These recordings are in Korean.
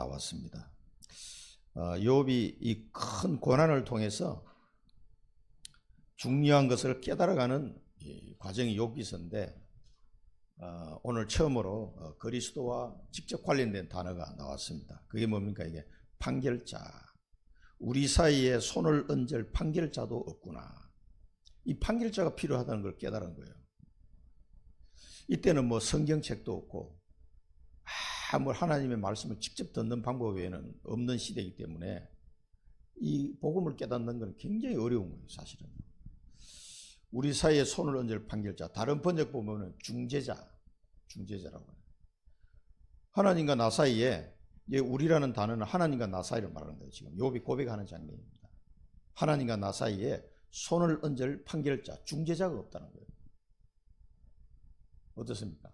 나왔습니다. 욥이 이 큰 고난을 통해서 중요한 것을 깨달아가는 이 과정이 욥기서인데 오늘 처음으로 그리스도와 직접 관련된 단어가 나왔습니다. 그게 뭡니까? 이게 판결자. 우리 사이에 손을 얹을 판결자도 없구나. 이 판결자가 필요하다는 걸 깨달은 거예요. 이때는 뭐 성경책도 없고 뭐 하나님의 말씀을 직접 듣는 방법 외에는 없는 시대이기 때문에 이 복음을 깨닫는 건 굉장히 어려운 거예요, 사실은. 우리 사이에 손을 얹을 판결자, 다른 번역 보면은 중재자라고 해요. 하나님과 나 사이에, 우리라는 단어는 하나님과 나 사이를 말하는 거예요. 지금 욥이 고백하는 장면입니다. 하나님과 나 사이에 손을 얹을 판결자, 중재자가 없다는 거예요. 어떻습니까?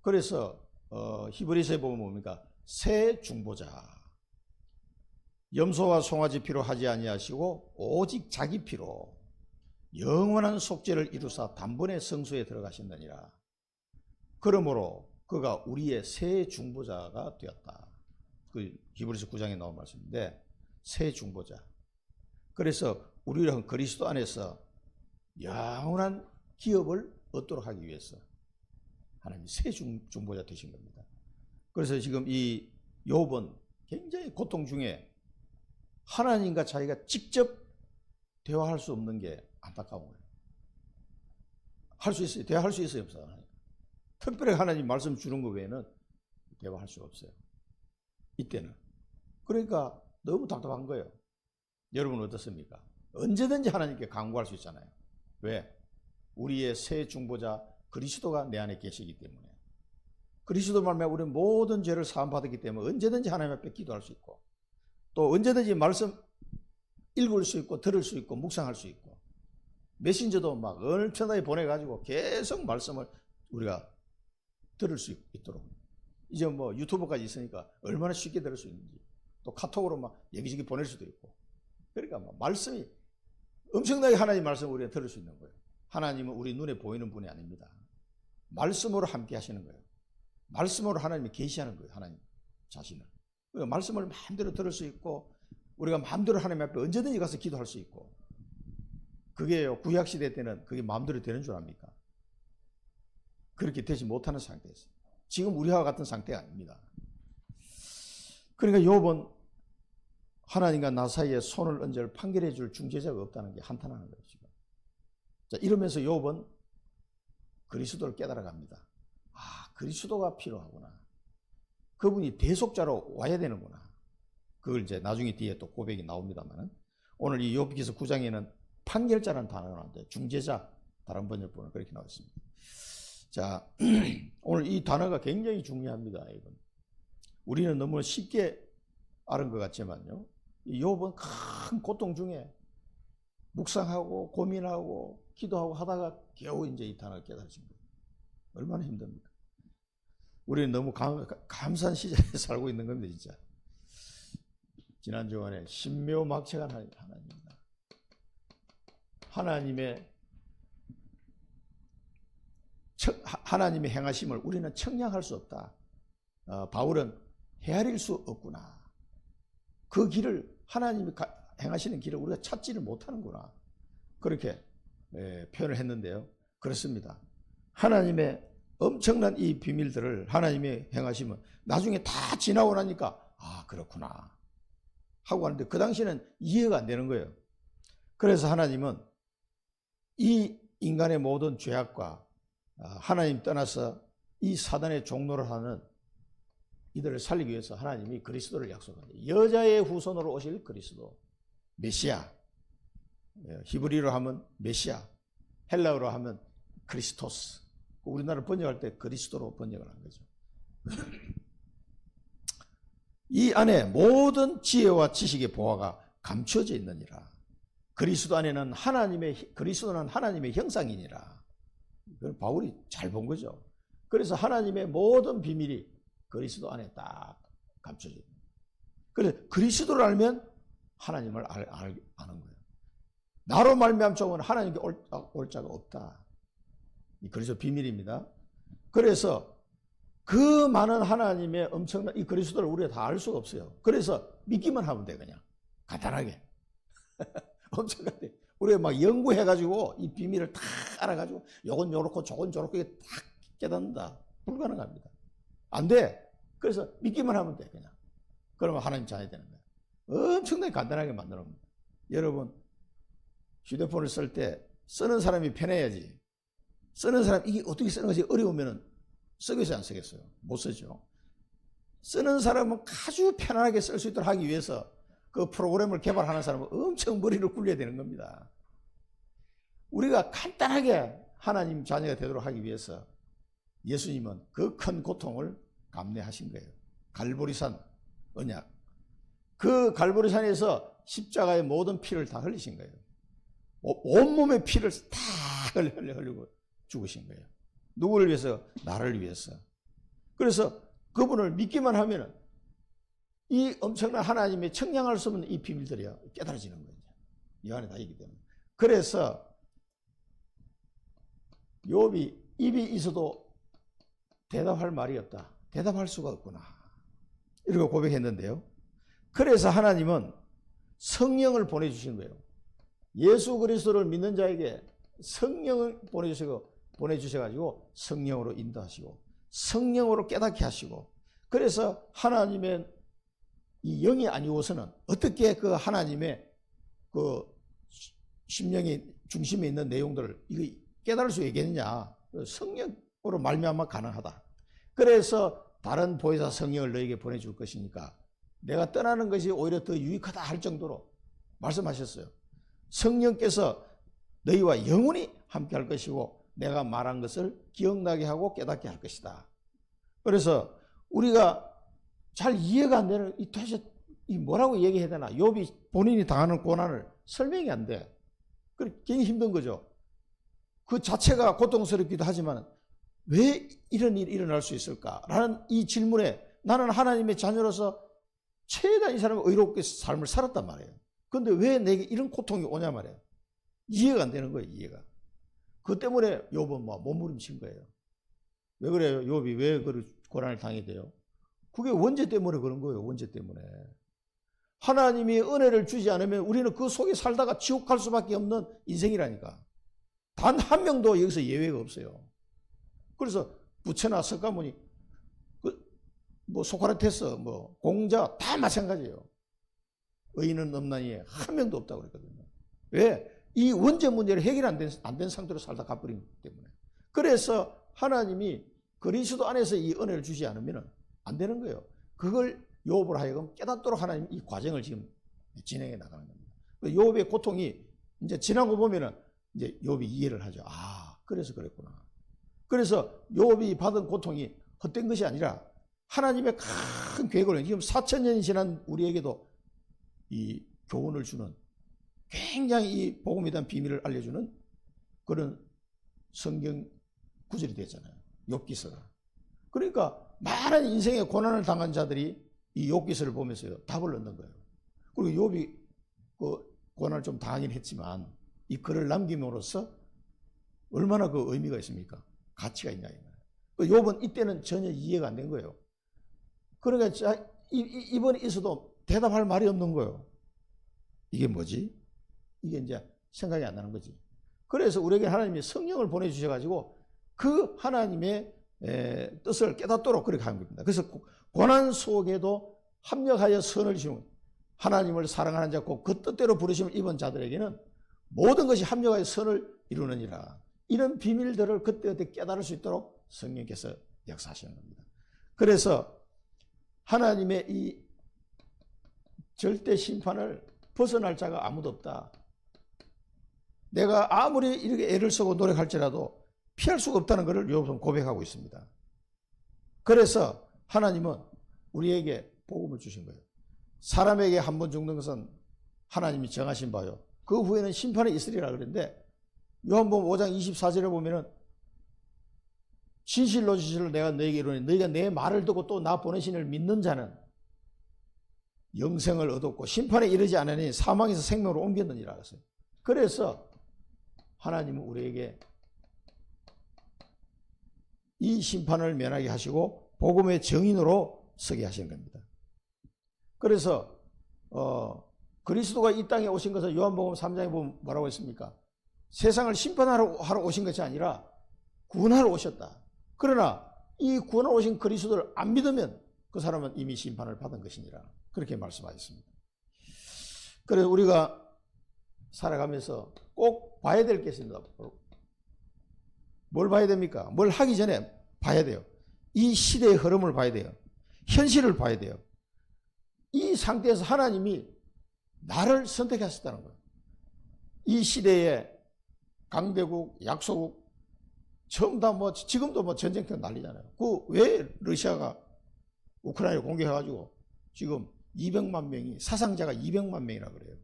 그래서 히브리서에 보면 뭡니까? 새 중보자. 염소와 송아지 피로 하지 아니하시고 오직 자기 피로 영원한 속죄를 이루사 단번에 성소에 들어가신다니라. 그러므로 그가 우리의 새 중보자가 되었다. 그 히브리서 9장에 나온 말씀인데 새 중보자. 그래서 우리는 그리스도 안에서 영원한 기업을 얻도록 하기 위해서 하나님이 새 중보자 되신 겁니다. 그래서 지금 이 욥은 굉장히 고통 중에 하나님과 자기가 직접 대화할 수 없는 게 안타까운 거예요. 할 수 있어요. 대화할 수 있어요, 없어요? 특별히 하나님 말씀 주는 것 외에는 대화할 수가 없어요. 이때는. 그러니까 너무 답답한 거예요. 여러분 어떻습니까? 언제든지 하나님께 간구할 수 있잖아요. 왜? 우리의 새 중보자 그리스도가 내 안에 계시기 때문에. 그리스도 말미암아 우리는 모든 죄를 사함받았기 때문에 언제든지 하나님 앞에 기도할 수 있고 또 언제든지 말씀 읽을 수 있고 들을 수 있고 묵상할 수 있고 메신저도 막 얼편하게 보내가지고 계속 말씀을 우리가 들을 수 있도록. 이제 뭐 유튜브까지 있으니까 얼마나 쉽게 들을 수 있는지 또 카톡으로 막 여기저기 보낼 수도 있고. 그러니까 막 말씀이 엄청나게 하나님 말씀을 우리가 들을 수 있는 거예요. 하나님은 우리 눈에 보이는 분이 아닙니다. 말씀으로 함께 하시는 거예요. 말씀으로 하나님이 계시하는 거예요. 하나님 자신을. 그러니까 말씀을 마음대로 들을 수 있고 우리가 마음대로 하나님 앞에 언제든지 가서 기도할 수 있고. 그게 구약시대 때는 그게 마음대로 되는 줄 압니까? 그렇게 되지 못하는 상태였어요. 지금 우리와 같은 상태가 아닙니다. 그러니까 욥은 하나님과 나 사이에 손을 얹을 판결해 줄 중재자가 없다는 게 한탄하는 거예요. 지금. 자, 이러면서 욥은 그리스도를 깨달아갑니다. 아, 그리스도가 필요하구나. 그분이 대속자로 와야 되는구나. 그걸 이제 나중에 뒤에 또 고백이 나옵니다만 오늘 이 욥기서 9장에는 판결자라는 단어가 나오는데 중재자, 다른 번역 보면 그렇게 나와 있습니다. 자, 오늘 이 단어가 굉장히 중요합니다. 이건. 우리는 너무 쉽게 아는 것 같지만요. 이 욥은 큰 고통 중에 묵상하고 고민하고 기도하고 하다가 겨우 이제 이 단어를 깨달으신 거예요. 얼마나 힘듭니까? 우리는 너무 감사한 시절에 살고 있는 겁니다, 진짜. 지난 주간에 신묘막측한 하나님입니다. 하나님의 행하심을 우리는 청량할 수 없다. 바울은 헤아릴 수 없구나. 그 길을 하나님이 행하시는 길을 우리가 찾지를 못하는구나. 그렇게 표현을 했는데요. 그렇습니다. 하나님의 엄청난 이 비밀들을 하나님의 행하심은 나중에 다 지나고 나니까 아 그렇구나 하고 하는데 그 당시에는 이해가 안 되는 거예요. 그래서 하나님은 이 인간의 모든 죄악과 하나님 떠나서 이 사단의 종노를 하는 이들을 살리기 위해서 하나님이 그리스도를 약속합니다. 여자의 후손으로 오실 그리스도, 메시아. 히브리어로 하면 메시아, 헬라어로 하면 크리스토스. 우리나라 번역할 때 그리스도로 번역을 한 거죠. 이 안에 모든 지혜와 지식의 보화가 감춰져 있느니라. 그리스도 안에는 그리스도는 하나님의 형상이니라. 그걸 바울이 잘 본 거죠. 그래서 하나님의 모든 비밀이 그리스도 안에 딱 감춰져 있는 거예요. 그래서 그리스도를 알면 하나님을 아는 거예요. 나로 말미암 종은 하나님께 올 자가 없다. 이 그리스도 비밀입니다. 그래서 그 많은 하나님의 엄청난 이 그리스도를 우리가 다 알 수가 없어요. 그래서 믿기만 하면 돼, 그냥. 간단하게. 엄청나게. 우리가 막 연구해가지고 이 비밀을 다 알아가지고 요건 요렇고 저건 저렇고 이게 딱 깨닫는다. 불가능합니다. 안 돼. 그래서 믿기만 하면 돼, 그냥. 그러면 하나님 자녀 되는 거예요. 엄청나게 간단하게 만들어 놓습니다. 여러분, 휴대폰을 쓸 때 쓰는 사람이 편해야지. 쓰는 사람, 이게 어떻게 쓰는 것이 어려우면 쓰겠어요, 안 쓰겠어요? 못 쓰죠. 쓰는 사람은 아주 편안하게 쓸 수 있도록 하기 위해서 그 프로그램을 개발하는 사람은 엄청 머리를 굴려야 되는 겁니다. 우리가 간단하게 하나님 자녀가 되도록 하기 위해서 예수님은 그 큰 고통을 감내하신 거예요. 갈보리산 언약. 그 갈보리산에서 십자가의 모든 피를 다 흘리신 거예요. 온몸의 피를 다 흘리고 죽으신 거예요. 누구를 위해서? 나를 위해서. 그래서 그분을 믿기만 하면 이 엄청난 하나님의 청량할 수 없는 이 비밀들이 깨달아지는 거예요. 이 안에 다 있기 때문에. 그래서 욥이 입이 있어도 대답할 말이 없다. 대답할 수가 없구나. 이렇게 고백했는데요. 그래서 하나님은 성령을 보내주신 거예요. 예수 그리스도를 믿는 자에게 성령을 보내주셔가지고 성령으로 인도하시고 성령으로 깨닫게 하시고, 그래서 하나님의 이 영이 아니고서는 어떻게 그 하나님의 그 심령의 중심에 있는 내용들을 이거 깨달을 수 있겠느냐. 성령으로 말미암아 가능하다. 그래서 다른 보혜사 성령을 너에게 보내줄 것이니까 내가 떠나는 것이 오히려 더 유익하다 할 정도로 말씀하셨어요. 성령께서 너희와 영원히 함께 할 것이고 내가 말한 것을 기억나게 하고 깨닫게 할 것이다. 그래서 우리가 잘 이해가 안 되는 도대체 이 뭐라고 얘기해야 되나? 욥이 본인이 당하는 고난을 설명이 안 돼. 굉장히 힘든 거죠. 그 자체가 고통스럽기도 하지만 왜 이런 일이 일어날 수 있을까라는 이 질문에 나는 하나님의 자녀로서 최대한 이 사람은 의롭게 삶을 살았단 말이에요. 그런데 왜 내게 이런 고통이 오냐 말이에요. 이해가 안 되는 거예요, 이해가. 그 때문에 욥은 막 몸부림친 거예요. 왜 그래요? 욥이 왜 그 고난을 당해야 돼요? 그게 원죄 때문에 그런 거예요, 원죄 때문에. 하나님이 은혜를 주지 않으면 우리는 그 속에 살다가 지옥 갈 수밖에 없는 인생이라니까. 단 한 명도 여기서 예외가 없어요. 그래서 부처나 석가모니, 뭐 소크라테스, 뭐 공자 다 마찬가지예요. 의인은 없나니 한 명도 없다고 그랬거든요. 왜? 이 원죄 문제를 해결 안 된 상태로 살다 가버리기 때문에. 그래서 하나님이 그리스도 안에서 이 은혜를 주지 않으면 안 되는 거예요. 그걸 욥을 하여금 깨닫도록 하나님 이 과정을 지금 진행해 나가는 겁니다. 욥의 고통이 이제 지나고 보면은 이제 욥이 이해를 하죠. 아, 그래서 그랬구나. 그래서 욥이 받은 고통이 헛된 것이 아니라 하나님의 큰 계획을, 지금 4000년이 지난 우리에게도 이 교훈을 주는, 굉장히 이 복음에 대한 비밀을 알려주는 그런 성경 구절이 됐잖아요. 욥기서가. 그러니까 많은 인생의 고난을 당한 자들이 이 욥기서를 보면서 답을 얻는 거예요. 그리고 욥이 그 고난을 좀 당하긴 했지만 이 글을 남김으로써 얼마나 그 의미가 있습니까? 가치가 있냐 이거예요. 욥은 이때는 전혀 이해가 안 된 거예요. 그러니까 이번에 있어도 대답할 말이 없는 거예요. 이게 뭐지? 이게 이제 생각이 안 나는 거지. 그래서 우리에게 하나님이 성령을 보내주셔가지고 그 하나님의 뜻을 깨닫도록 그렇게 하는 겁니다. 그래서 고난 속에도 합력하여 선을 지는, 하나님을 사랑하는 자, 곧 그 뜻대로 부르심을 입은 자들에게는 모든 것이 합력하여 선을 이루느니라. 이런 비밀들을 그때그때 깨달을 수 있도록 성령께서 역사하시는 겁니다. 그래서 하나님의 이 절대 심판을 벗어날 자가 아무도 없다. 내가 아무리 이렇게 애를 쓰고 노력할지라도 피할 수가 없다는 것을 욥은 고백하고 있습니다. 그래서 하나님은 우리에게 복음을 주신 거예요. 사람에게 한 번 죽는 것은 하나님이 정하신 바요. 그 후에는 심판이 있으리라 그랬는데 요한복음 5장 24절에 보면은 진실로 진실로 내가 너에게 이르노니 너희가 내 말을 듣고 또 나 보내신 이를 믿는 자는 영생을 얻었고 심판에 이르지 않으니 사망에서 생명으로 옮겼느니라 그랬어요. 그래서 하나님은 우리에게 이 심판을 면하게 하시고 복음의 증인으로 서게 하신 겁니다. 그래서 그리스도가 이 땅에 오신 것을 요한복음 3장에 보면 뭐라고 했습니까? 세상을 심판하러 오신 것이 아니라 구원하러 오셨다. 그러나 이 구원하러 오신 그리스도를 안 믿으면 그 사람은 이미 심판을 받은 것이니라. 그렇게 말씀하셨습니다. 그래서 우리가 살아가면서 꼭 봐야 될 게 있습니다. 뭘 봐야 됩니까? 뭘 하기 전에 봐야 돼요. 이 시대의 흐름을 봐야 돼요. 현실을 봐야 돼요. 이 상태에서 하나님이 나를 선택하셨다는 거예요. 이 시대에 강대국, 약소국, 전부 다 지금도 전쟁터 난리잖아요. 왜 러시아가 우크라이나를 공격해가지고 지금 200만 명이, 사상자가 200만 명이라 그래요.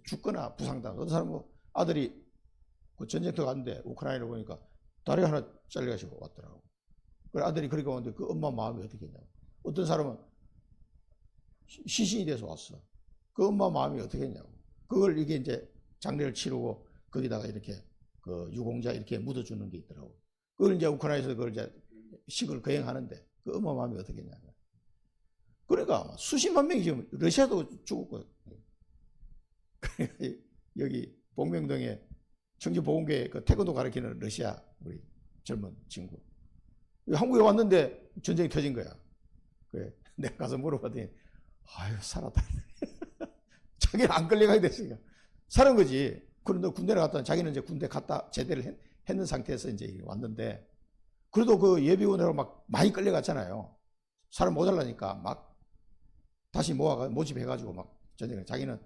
죽거나 부상당. 어떤 사람은 아들이 그 전쟁터 갔는데 우크라이나를 보니까 다리 하나 잘려가지고 왔더라고. 그래 아들이 그렇게 왔는데 그 엄마 마음이 어떻게 했냐고. 어떤 사람은 시신이 돼서 왔어. 그 엄마 마음이 어떻게 했냐고. 그걸 이게 이제 장례를 치르고 거기다가 이렇게 그 유공자 이렇게 묻어주는 게 있더라고. 그걸 이제 우크라이나에서 그걸 이제 식을 거행하는데 그 엄마 마음이 어떻게 했냐고. 그러니까 수십만 명이 지금 러시아도 죽었고 여기 복명동에 청주보건교회 그 태권도 가르치는 러시아 우리 젊은 친구 한국에 왔는데 전쟁이 터진 거야. 그래 내가 가서 물어봤더니 아유 살았다. 자기는 안 끌려가게 됐으니까 살은 거지. 그런데 군대를 갔다 자기는 이제 군대 갔다 제대를 했는 상태에서 이제 왔는데 그래도 그 예비군으로 막 많이 끌려갔잖아요. 사람 모자라니까 막 다시 모집해가지고 막 전쟁을 자기는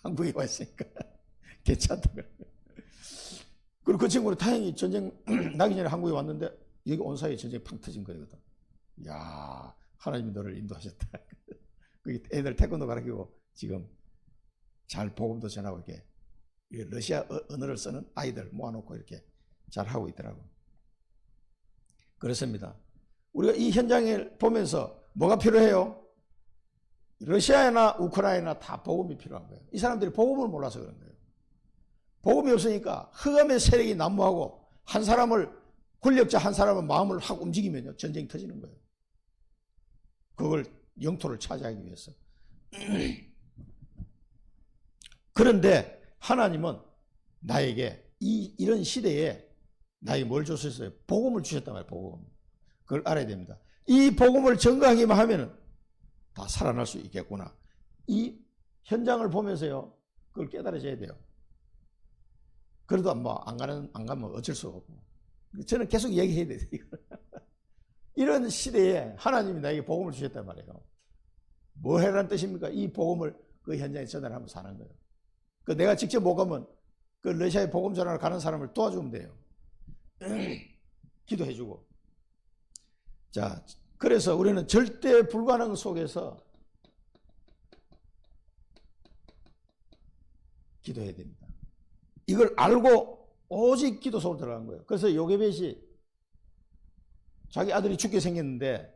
한국에 와 있으니까 괜찮다. 그리고 그 친구는 다행히 전쟁 나기 전에 한국에 왔는데 여기 온 사이에 전쟁이 팡 터진 거거든. 야 하나님이 너를 인도하셨다. 애들 태권도 가르치고 지금 잘 복음도 전하고 이렇게 러시아 언어를 쓰는 아이들 모아놓고 이렇게 잘 하고 있더라고. 그렇습니다. 우리가 이 현장을 보면서 뭐가 필요해요? 러시아나 우크라이나 다 복음이 필요한 거예요. 이 사람들이 복음을 몰라서 그런 거예요. 복음이 없으니까 흑암의 세력이 난무하고 한 사람을 권력자 한 사람의 마음을 확 움직이면요 전쟁이 터지는 거예요. 그걸 영토를 차지하기 위해서. 그런데 하나님은 나에게 이런 시대에 나에게 뭘 주셨어요? 복음을 주셨단 말이에요. 복음. 그걸 알아야 됩니다. 이 복음을 전가하기만 하면은 다 살아날 수 있겠구나. 이 현장을 보면서요 그걸 깨달아져야 돼요. 그래도 안 가면 어쩔 수 없고. 저는 계속 얘기해야 돼요. 이런 시대에 하나님이 나에게 복음을 주셨단 말이에요. 뭐 해라는 뜻입니까? 이 복음을 그 현장에 전달하면 사는 거예요. 그 내가 직접 못 가면 그 러시아에 복음 전하러 가는 사람을 도와주면 돼요. 기도해주고. 자, 그래서 우리는 절대 불가능 속에서 기도해야 됩니다. 이걸 알고 오직 기도 속으로 들어간 거예요. 그래서 요게벳이 자기 아들이 죽게 생겼는데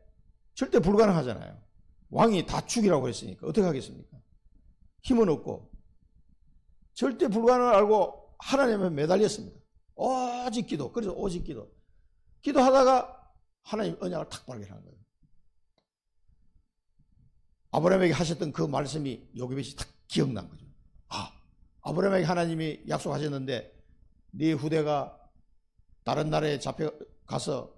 절대 불가능하잖아요. 왕이 다 죽이라고 했으니까 어떻게 하겠습니까? 힘은 없고 절대 불가능을 알고 하나님에 매달렸습니다. 오직 기도. 그래서 오직 기도. 기도하다가 하나님 언약을 탁 발견한 거예요. 아브라함에게 하셨던 그 말씀이 요게벳이 탁 기억난 거죠. 아브라함에게 하나님이 약속하셨는데 네 후대가 다른 나라에 잡혀가서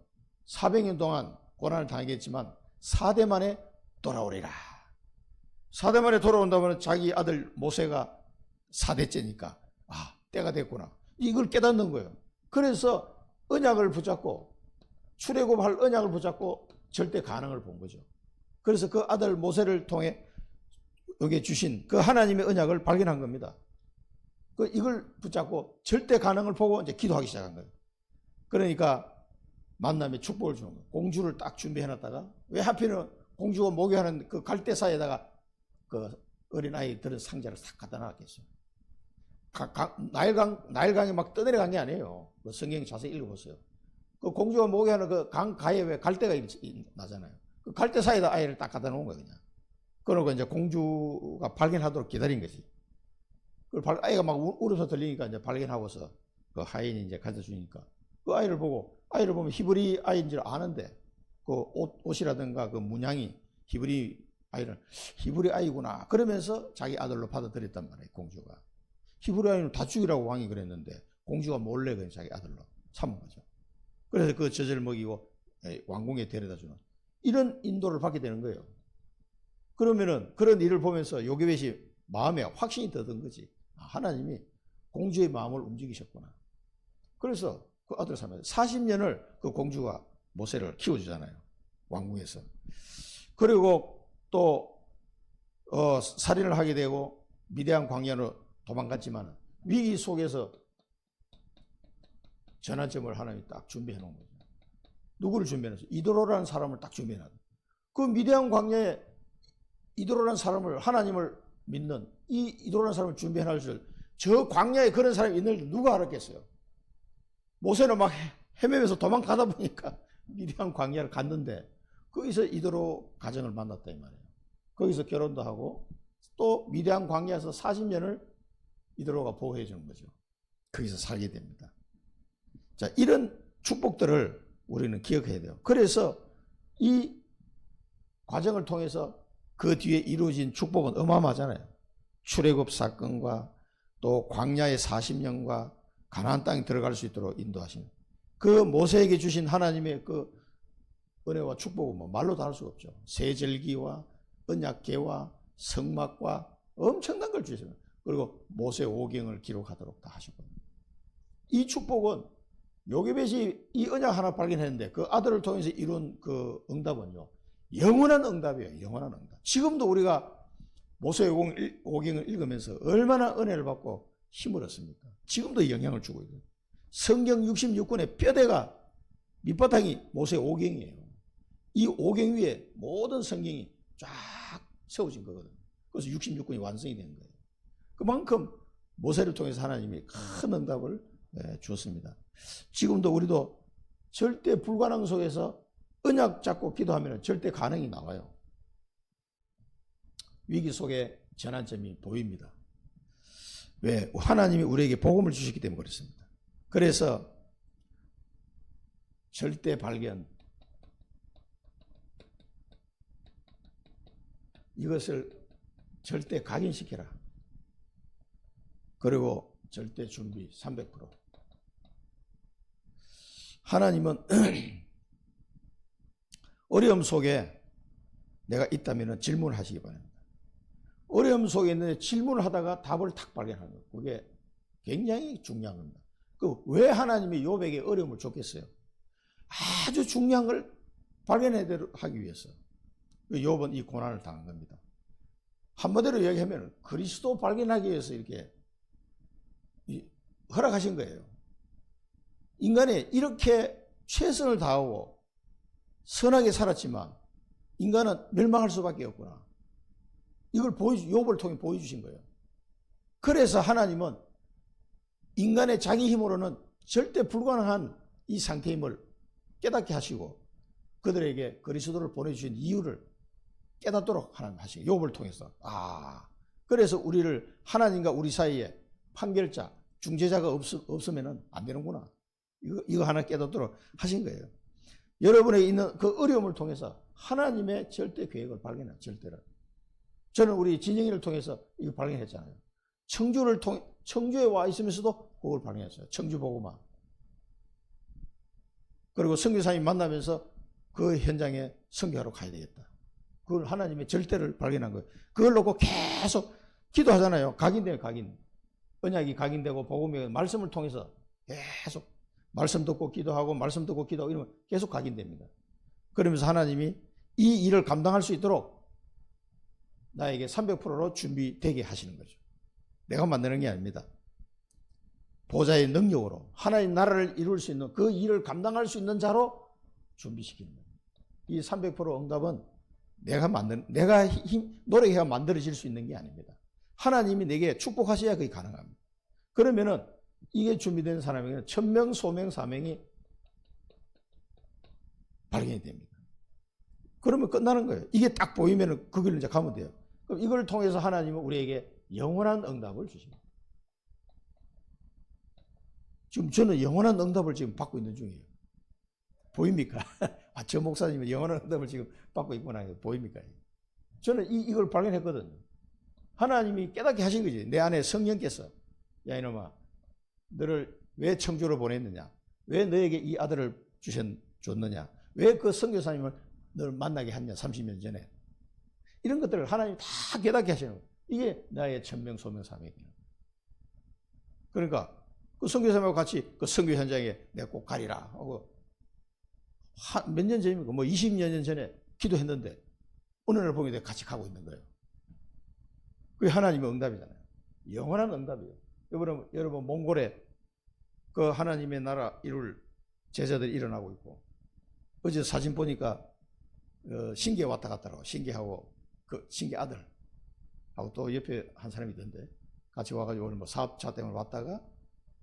400년 동안 고난을 당하겠지만 4대 만에 돌아오리라. 4대 만에 돌아온다면 자기 아들 모세가 4대째니까 때가 됐구나. 이걸 깨닫는 거예요. 그래서 언약을 붙잡고 출애굽할 언약을 붙잡고 절대 가능을 본 거죠. 그래서 그 아들 모세를 통해 여기에 주신 그 하나님의 언약을 발견한 겁니다. 이걸 붙잡고 절대 가능을 보고 이제 기도하기 시작한 거예요. 그러니까 만남의 축복을 주는 거예요. 공주를 딱 준비해놨다가 왜 하필은 공주가 목욕하는 그 갈대사에다가 그 어린아이들은 상자를 싹 갖다 놨겠어요. 나일강에 막 떠내려간 게 아니에요. 그 성경 자세히 읽어보세요. 그 공주가 목욕하는 그 강 가에 왜 갈대가 나잖아요. 그 갈대사에다 아이를 딱 갖다 놓은 거예요, 그냥. 그러고 이제 공주가 발견하도록 기다린 거지. 그걸 아이가 막 울어서 들리니까 이제 발견하고서 그 하인이 이제 가져주니까 그 아이를 보면 히브리 아이인 줄 아는데 그 옷이라든가 그 문양이 히브리 아이구나 그러면서 자기 아들로 받아들였단 말이에요. 공주가 히브리 아이는 다 죽이라고 왕이 그랬는데 공주가 몰래 그냥 자기 아들로 삼은 거죠. 그래서 그 젖을 먹이고 왕궁에 데려다주는 이런 인도를 받게 되는 거예요. 그러면은 그런 일을 보면서 요게벳이 마음에 확신이 든 거지. 하나님이 공주의 마음을 움직이셨구나. 그래서 그 아들 삼아 40년을 그 공주가 모세를 키워주잖아요. 왕궁에서. 그리고 또 살인을 하게 되고 미디안 광야로 도망갔지만 위기 속에서 전환점을 하나님이 딱 준비해 놓은 거죠. 누구를 준비해놨어요? 이도로라는 사람을 딱 준비해놨어요. 그 미디안 광야에 이도로라는 사람을 하나님을 믿는 이도로라는 사람을 준비해놨을 줄 저 광야에 그런 사람이 있는 줄 누가 알았겠어요? 모세는 막 헤매면서 도망가다 보니까 미디안 광야를 갔는데 거기서 이도로 가정을 만났다 이 말이에요. 거기서 결혼도 하고 또 미디안 광야에서 40년을 이도로가 보호해 주는 거죠. 거기서 살게 됩니다. 자, 이런 축복들을 우리는 기억해야 돼요. 그래서 이 과정을 통해서 그 뒤에 이루어진 축복은 어마어마하잖아요. 출애굽 사건과 또 광야의 40년과 가나안 땅에 들어갈 수 있도록 인도하신 그 모세에게 주신 하나님의 그 은혜와 축복은 뭐 말로 다 할 수가 없죠. 세절기와 언약궤와 성막과 엄청난 걸 주셨어요. 그리고 모세 오경을 기록하도록 다 하셨거든요. 이 축복은 요게벳이 이 언약 하나 발견했는데 그 아들을 통해서 이룬 그 응답은요. 영원한 응답이에요. 영원한 응답. 지금도 우리가 모세 오경을 읽으면서 얼마나 은혜를 받고 힘을 얻습니까? 지금도 영향을 주고 있어요. 성경 66권의 뼈대가 밑바탕이 모세 오경이에요. 이 오경 위에 모든 성경이 쫙 세워진 거거든요. 그래서 66권이 완성이 된 거예요. 그만큼 모세를 통해서 하나님이 큰 응답을 주었습니다. 지금도 우리도 절대 불가능 속에서 언약 잡고 기도하면 절대 가능이 나와요. 위기 속에 전환점이 보입니다. 왜? 하나님이 우리에게 복음을 주셨기 때문에 그렇습니다. 그래서 절대 발견, 이것을 절대 각인시켜라. 그리고 절대 준비 300%. 하나님은 어려움 속에 내가 있다면 질문을 하시기 바랍니다. 어려움 속에 있는데 질문을 하다가 답을 탁 발견하는 것. 그게 굉장히 중요한 겁니다. 왜 하나님이 욥에게 어려움을 줬겠어요? 아주 중요한 걸 발견하기 위해서. 욥은 이 고난을 당한 겁니다. 한마디로 얘기하면 그리스도 발견하기 위해서 이렇게 허락하신 거예요. 인간이 이렇게 최선을 다하고 선하게 살았지만 인간은 멸망할 수밖에 없구나. 이걸 욥을 통해 보여주신 거예요. 그래서 하나님은 인간의 자기 힘으로는 절대 불가능한 이 상태임을 깨닫게 하시고 그들에게 그리스도를 보내주신 이유를 깨닫도록 하나님 하시고 욥을 통해서 그래서 우리를 하나님과 우리 사이에 판결자, 중재자가 없으면 안 되는구나. 이거 하나 깨닫도록 하신 거예요. 여러분에 있는 그 어려움을 통해서 하나님의 절대 계획을 발견해요. 절대로. 저는 우리 진영이를 통해서 이거 발견했잖아요. 청주에 와 있으면서도 그걸 발견했어요. 청주 복음화. 그리고 선교사님 만나면서 그 현장에 선교하러 가야 되겠다. 그걸 하나님의 절대를 발견한 거예요. 그걸 놓고 계속 기도하잖아요. 각인돼요, 각인. 언약이 각인되고 복음의 말씀을 통해서 계속 말씀 듣고 기도하고 말씀 듣고 기도하고 이러면 계속 각인됩니다. 그러면서 하나님이 이 일을 감당할 수 있도록 나에게 300%로 준비되게 하시는 거죠. 내가 만드는 게 아닙니다. 보좌의 능력으로 하나님 나라를 이룰 수 있는 그 일을 감당할 수 있는 자로 준비시키는 거예요. 이 300% 응답은 내가 노력해야 만들어질 수 있는 게 아닙니다. 하나님이 내게 축복하셔야 그게 가능합니다. 그러면은 이게 준비된 사람에게는 천명, 소명, 사명이 발견이 됩니다. 그러면 끝나는 거예요. 이게 딱 보이면은 그 길로 이제 가면 돼요. 그럼 이걸 통해서 하나님은 우리에게 영원한 응답을 주십니다. 지금 저는 영원한 응답을 지금 받고 있는 중이에요. 보입니까? 저 목사님이 영원한 응답을 지금 받고 있구나. 보입니까? 저는 이걸 발견했거든요. 하나님이 깨닫게 하신 거지. 내 안에 성령께서, 야 이놈아, 너를 왜 청주로 보냈느냐? 왜 너에게 이 아들을 줬느냐? 왜 그 선교사님을 너를 만나게 했냐? 30년 전에. 이런 것들을 하나님이 다 깨닫게 하시는 거예요. 이게 나의 천명, 소명, 사명이에요. 그러니까 그 선교사님하고 같이 그 선교 현장에 내가 꼭 가리라 하고 몇 년 전입니까? 뭐 20년 전에 기도했는데 어느 날 보게 돼 같이 가고 있는 거예요. 그게 하나님의 응답이잖아요. 영원한 응답이에요. 여러분 몽골에 그 하나님의 나라 이룰 제자들이 일어나고 있고, 어제 사진 보니까 신계 왔다 갔다라고, 신계하고 그 신계 아들 하고 또 옆에 한 사람이 있던데 같이 와가지고 오늘 뭐 사업차 때문에 왔다가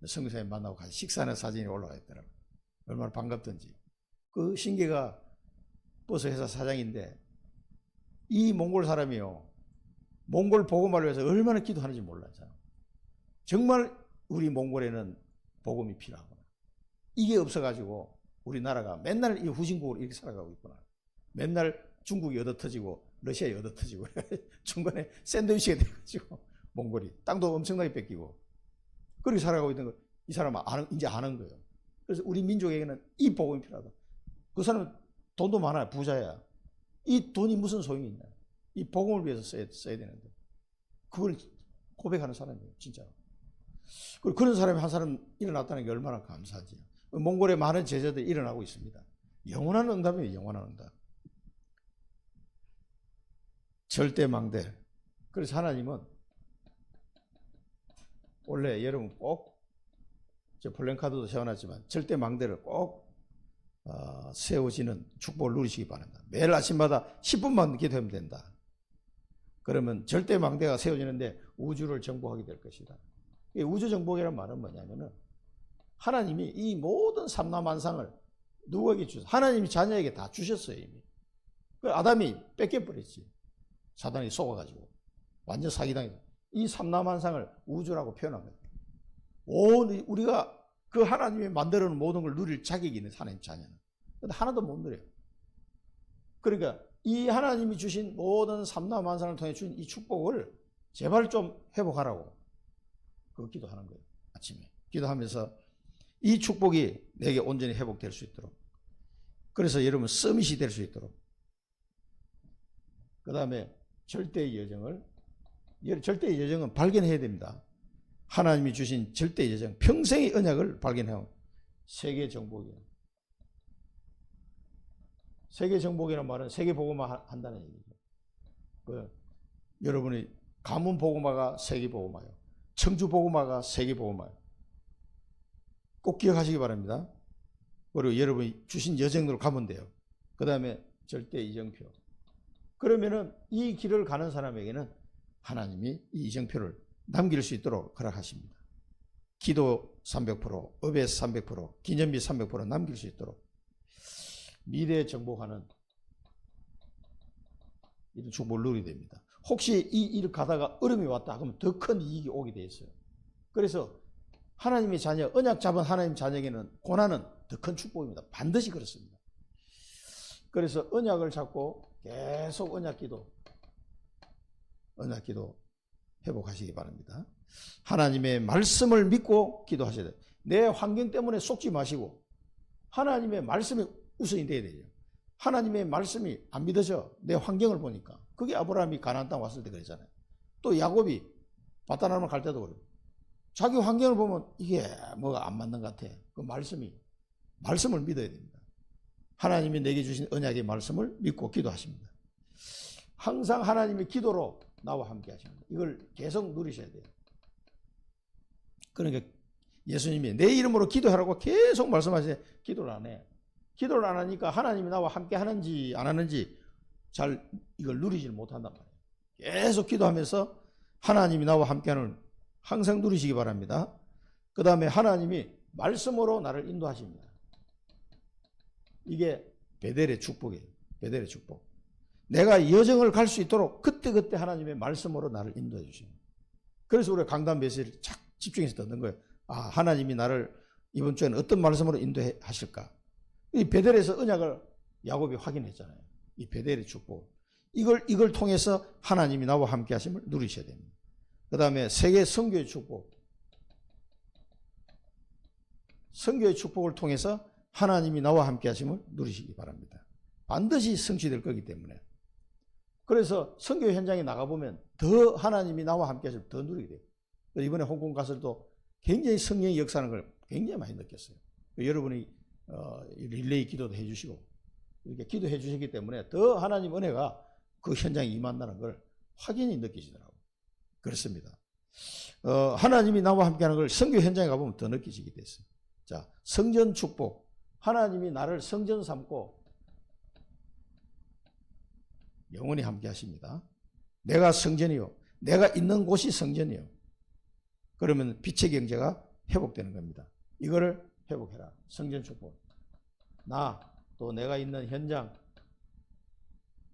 선교사님 만나고 같이 식사하는 사진이 올라가 있더라고요. 얼마나 반갑던지. 그 신계가 버스 회사 사장인데 이 몽골 사람이요, 몽골 복음화를 위해서 얼마나 기도하는지 몰라요. 정말 우리 몽골에는 복음이 필요하구나. 이게 없어가지고 우리나라가 맨날 이 후진국으로 이렇게 살아가고 있구나. 맨날 중국이 얻어터지고 러시아에 얻어터지고 중간에 샌드위치가 돼가지고 몽골이 땅도 엄청나게 뺏기고 그렇게 살아가고 있는 거 이 사람은 이제 아는 거예요. 그래서 우리 민족에게는 이 복음이 필요하다. 그 사람은 돈도 많아요. 부자야. 이 돈이 무슨 소용이 있나. 이 복음을 위해서 써야 되는데 그걸 고백하는 사람이에요. 진짜. 그리고 그런 사람이 한 사람 일어났다는 게 얼마나 감사하지. 몽골의 많은 제자들이 일어나고 있습니다. 영원한 응답이에요. 영원한 응답. 절대 망대. 그래서 하나님은 원래 여러분 꼭 저 플랜카드도 세워놨지만 절대 망대를 꼭 세워지는 축복을 누리시기 바랍니다. 매일 아침마다 10분만 기도하면 된다. 그러면 절대 망대가 세워지는데 우주를 정복하게 될 것이다. 우주 정복이라는 말은 뭐냐면은 하나님이 이 모든 삼라만상을 누구에게 주셨어요? 하나님이 자녀에게 다 주셨어요. 이미. 그 아담이 뺏겨버렸지. 사단이 속아가지고 완전 사기당해서 이 삼라만상을 우주라고 표현한 거예요. 우리가 그 하나님이 만들어 놓은 모든 걸 누릴 자격이 있는 하나님 자녀는. 근데 하나도 못 누려요. 그러니까 이 하나님이 주신 모든 삼라만상을 통해 주신 이 축복을 제발 좀 회복하라고 그 기도하는 거예요. 아침에 기도하면서 이 축복이 내게 온전히 회복될 수 있도록, 그래서 여러분 서밋이 될 수 있도록, 그 다음에 절대의 여정은 발견해야 됩니다. 하나님이 주신 절대의 여정, 평생의 언약을 발견하고 세계 정복이에요. 세계 정복이라는 말은 세계 복음화 한다는 얘기죠. 여러분이 가문 복음화가 세계 복음화예요. 청주 복음화가 세계 복음화예요. 꼭 기억하시기 바랍니다. 그리고 여러분이 주신 여정으로 가면 돼요. 그 다음에 절대 이정표. 그러면은 이 길을 가는 사람에게는 하나님이 이 이정표를 남길 수 있도록 허락하십니다. 기도 300%, 업에서 300%, 기념비 300% 남길 수 있도록 미래에 정복하는 이런 축복을 누리게 됩니다. 혹시 이 일을 가다가 어려움이 왔다 그러면 더 큰 이익이 오게 돼 있어요. 그래서 하나님의 자녀, 언약 잡은 하나님 자녀에게는 고난은 더 큰 축복입니다. 반드시 그렇습니다. 그래서 언약을 잡고 계속 언약 기도 회복하시기 바랍니다. 하나님의 말씀을 믿고 기도하셔야 돼요. 내 환경 때문에 속지 마시고 하나님의 말씀이 우선이 돼야 돼요. 하나님의 말씀이 안 믿어져. 내 환경을 보니까. 그게 아브라함이 가나안 땅 왔을 때 그랬잖아요. 또 야곱이 바다나무 갈 때도 그래요. 자기 환경을 보면 이게 뭐가 안 맞는 것 같아. 그 말씀을 믿어야 됩니다. 하나님이 내게 주신 언약의 말씀을 믿고 기도하십니다. 항상 하나님의 기도로 나와 함께 하십니다. 이걸 계속 누리셔야 돼요. 그러니까 예수님이 내 이름으로 기도하라고 계속 말씀하시는데 기도를 안 해. 기도를 안 하니까 하나님이 나와 함께 하는지 안 하는지 잘 이걸 누리질 못한단 말이에요. 계속 기도하면서 하나님이 나와 함께하는 항상 누리시기 바랍니다. 그 다음에 하나님이 말씀으로 나를 인도하십니다. 이게 베델의 축복이에요. 베델의 축복. 내가 여정을 갈 수 있도록 그때그때 하나님의 말씀으로 나를 인도해 주십니다. 그래서 우리가 강단 메시지를 착 집중해서 듣는 거예요. 하나님이 나를 이번 주에는 어떤 말씀으로 인도하실까? 이 베델에서 언약을 야곱이 확인했잖아요. 이 베델의 축복. 이걸 통해서 하나님이 나와 함께 하심을 누리셔야 됩니다. 그 다음에 세계 선교의 축복. 선교의 축복을 통해서 하나님이 나와 함께 하심을 누리시기 바랍니다. 반드시 성취될 거기 때문에. 그래서 선교 현장에 나가보면 더 하나님이 나와 함께 하시면 더 누리게 돼요. 이번에 홍콩 가서도 굉장히 성령의 역사하는 걸 굉장히 많이 느꼈어요. 여러분이 릴레이 기도도 해주시고 이렇게 기도해 주시기 때문에 더 하나님 은혜가 그 현장에 임한다는 걸 확연히 느끼시더라고요. 그렇습니다. 하나님이 나와 함께하는 걸 선교 현장에 가보면 더 느끼시게 됐어요. 자, 성전 축복. 하나님이 나를 성전 삼고 영원히 함께 하십니다. 내가 성전이요. 내가 있는 곳이 성전이요. 그러면 빛의 경제가 회복되는 겁니다. 이거를 회복해라. 성전 축복. 또 내가 있는 현장,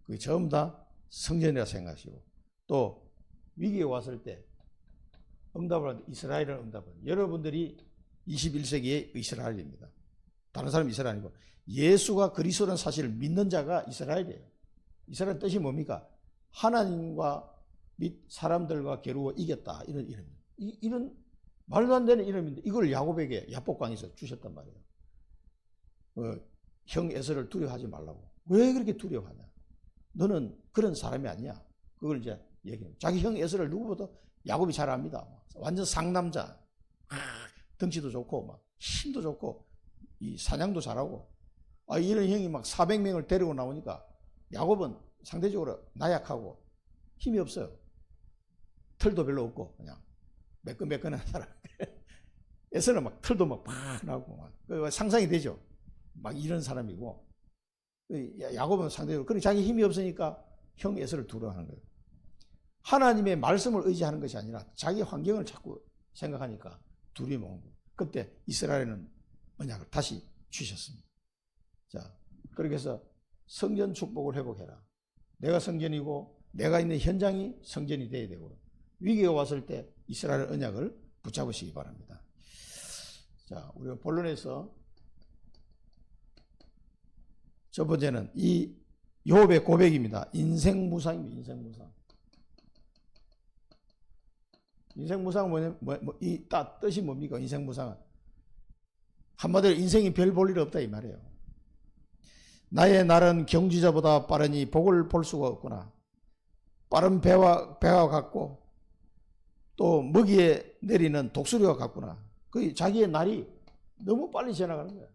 그게 전부 다 성전이라 생각하시고, 또 위기에 왔을 때 응답을 하는데 이스라엘을 응답은 여러분들이 21세기의 이스라엘입니다. 다른 사람이 이스라엘 아니고 예수가 그리스도라는 사실을 믿는 자가 이스라엘이에요. 이스라엘 뜻이 뭡니까? 하나님과 및 사람들과 겨루어 이겼다. 이런 이름입니다. 이런 말도 안 되는 이름인데 이걸 야곱에게 야복강에서 주셨단 말이에요. 형 에서를 두려워하지 말라고. 왜 그렇게 두려워하냐? 너는 그런 사람이 아니야. 그걸 이제 얘기해요. 자기 형 에서를 누구보다 야곱이 잘 압니다. 완전 상남자. 덩치도 좋고 막 힘도 좋고 이 사냥도 잘하고. 이런 형이 막 400명을 데리고 나오니까 야곱은 상대적으로 나약하고 힘이 없어요. 털도 별로 없고 그냥 매끈매끈한 사람. 에서는 막 털도 막 팍 나고 막 상상이 되죠. 막 이런 사람이고 야곱은 상대적으로 그러니까 자기 힘이 없으니까 형 에서를 두려워하는 거예요. 하나님의 말씀을 의지하는 것이 아니라 자기 환경을 자꾸 생각하니까 두려움이 오는 거예요. 그때 이스라엘은 언약을 다시 주셨습니다. 자, 그렇게 해서 성전 축복을 회복해라. 내가 성전이고 내가 있는 현장이 성전이 되어야 되고 위기가 왔을 때 이스라엘 언약을 붙잡으시기 바랍니다. 자, 우리가 본론에서 첫 번째는 이 욥의 고백입니다. 인생무상입니다. 인생무상. 인생무상은 이 뜻이 뭡니까? 인생무상은 한마디로 인생이 별 볼 일 없다 이 말이에요. 나의 날은 경주자보다 빠르니 복을 볼 수가 없구나. 빠른 배와 같고 또 먹이에 내리는 독수리와 같구나. 그 자기의 날이 너무 빨리 지나가는 거야.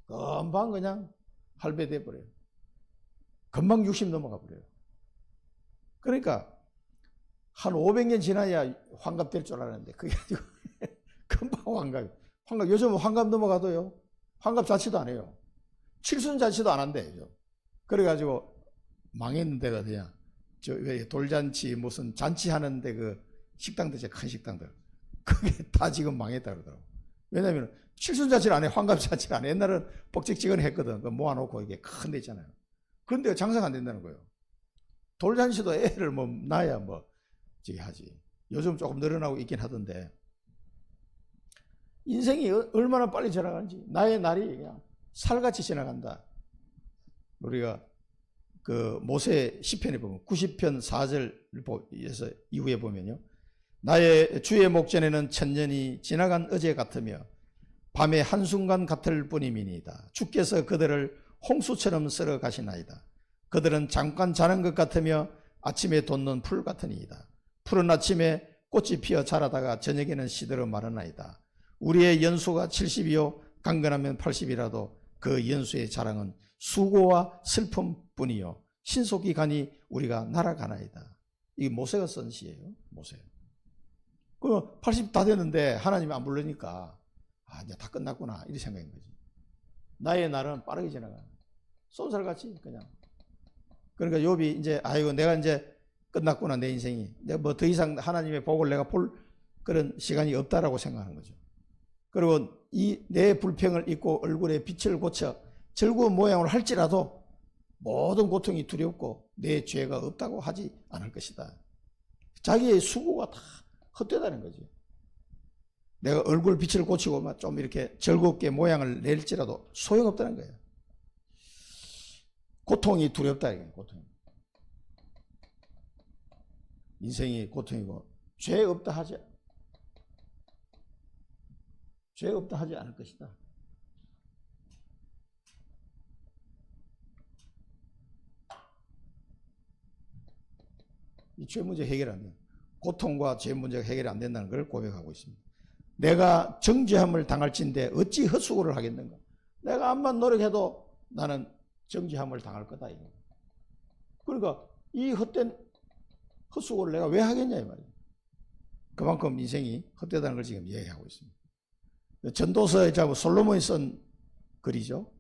금방 그냥 할배돼 버려요. 금방 60 넘어가 버려요. 그러니까 한 500년 지나야 환갑 될 줄 알았는데 그게 아니고 금방 환갑. 요즘은 환갑 넘어가도요. 환갑 자체도 안 해요. 칠순 자체도 안 한대요. 그래가지고 망했는 데가 어디냐. 왜 돌잔치 무슨 잔치하는데 그 식당들, 큰 식당들. 그게 다 지금 망했다 그러더라고. 왜냐면 칠순 자체를 안 해. 환갑 자체를 안 해. 옛날은 뻑찍찍은 했거든. 모아놓고 이게 큰 데 있잖아요. 그런데 장사가 안 된다는 거예요. 돌잔치도 애를 낳아야 저기 하지. 요즘 조금 늘어나고 있긴 하던데. 인생이 얼마나 빨리 지나가는지. 나의 날이 그냥 살같이 지나간다. 우리가 그 모세 시편에 보면 90편 4절에서 이후에 보면요. 나의 주의 목전에는 천년이 지나간 어제 같으며 밤의 한순간 같을 뿐이니이다. 주께서 그들을 홍수처럼 썰어 가시나이다. 그들은 잠깐 자는 것 같으며 아침에 돋는 풀 같으니이다. 푸른 아침에 꽃이 피어 자라다가 저녁에는 시들어 마르나이다. 우리의 연수가 70이요 강건하면 80이라도 그 연수의 자랑은 수고와 슬픔뿐이요 신속히 가니 우리가 날아가나이다. 이게 모세가 쓴 시예요. 모세. 그 80 다 됐는데 하나님이 안 부르니까 이제 다 끝났구나 이렇게 생각인 거지. 나의 날은 빠르게 지나가. 쏜살같이 그냥. 그러니까 욥이 이제 내가 이제 끝났구나 내 인생이. 내가 더 이상 하나님의 복을 내가 볼 그런 시간이 없다라고 생각하는 거죠. 그리고 이 내 불평을 잊고 얼굴에 빛을 고쳐 즐거운 모양을 할지라도 모든 고통이 두렵고 내 죄가 없다고 하지 않을 것이다. 자기의 수고가 다 헛되다는 거지. 내가 얼굴 빛을 고치고 좀 이렇게 즐겁게 모양을 낼지라도 소용없다는 거예요. 고통이 두렵다 이게 고통. 인생이 고통이고 죄 없다 하지 않을 것이다. 이 죄 문제 해결 안 돼요. 고통과 죄 문제가 해결이 안 된다는 걸 고백하고 있습니다. 내가 정죄함을 당할진대 어찌 헛수고를 하겠는가. 내가 암만 노력해도 나는 정죄함을 당할 거다. 그러니까 이 헛된 헛수고를 내가 왜 하겠냐 이 말이에요. 그만큼 인생이 헛되다는 걸 지금 이야기하고 있습니다. 전도서에 솔로몬이 쓴 글이죠.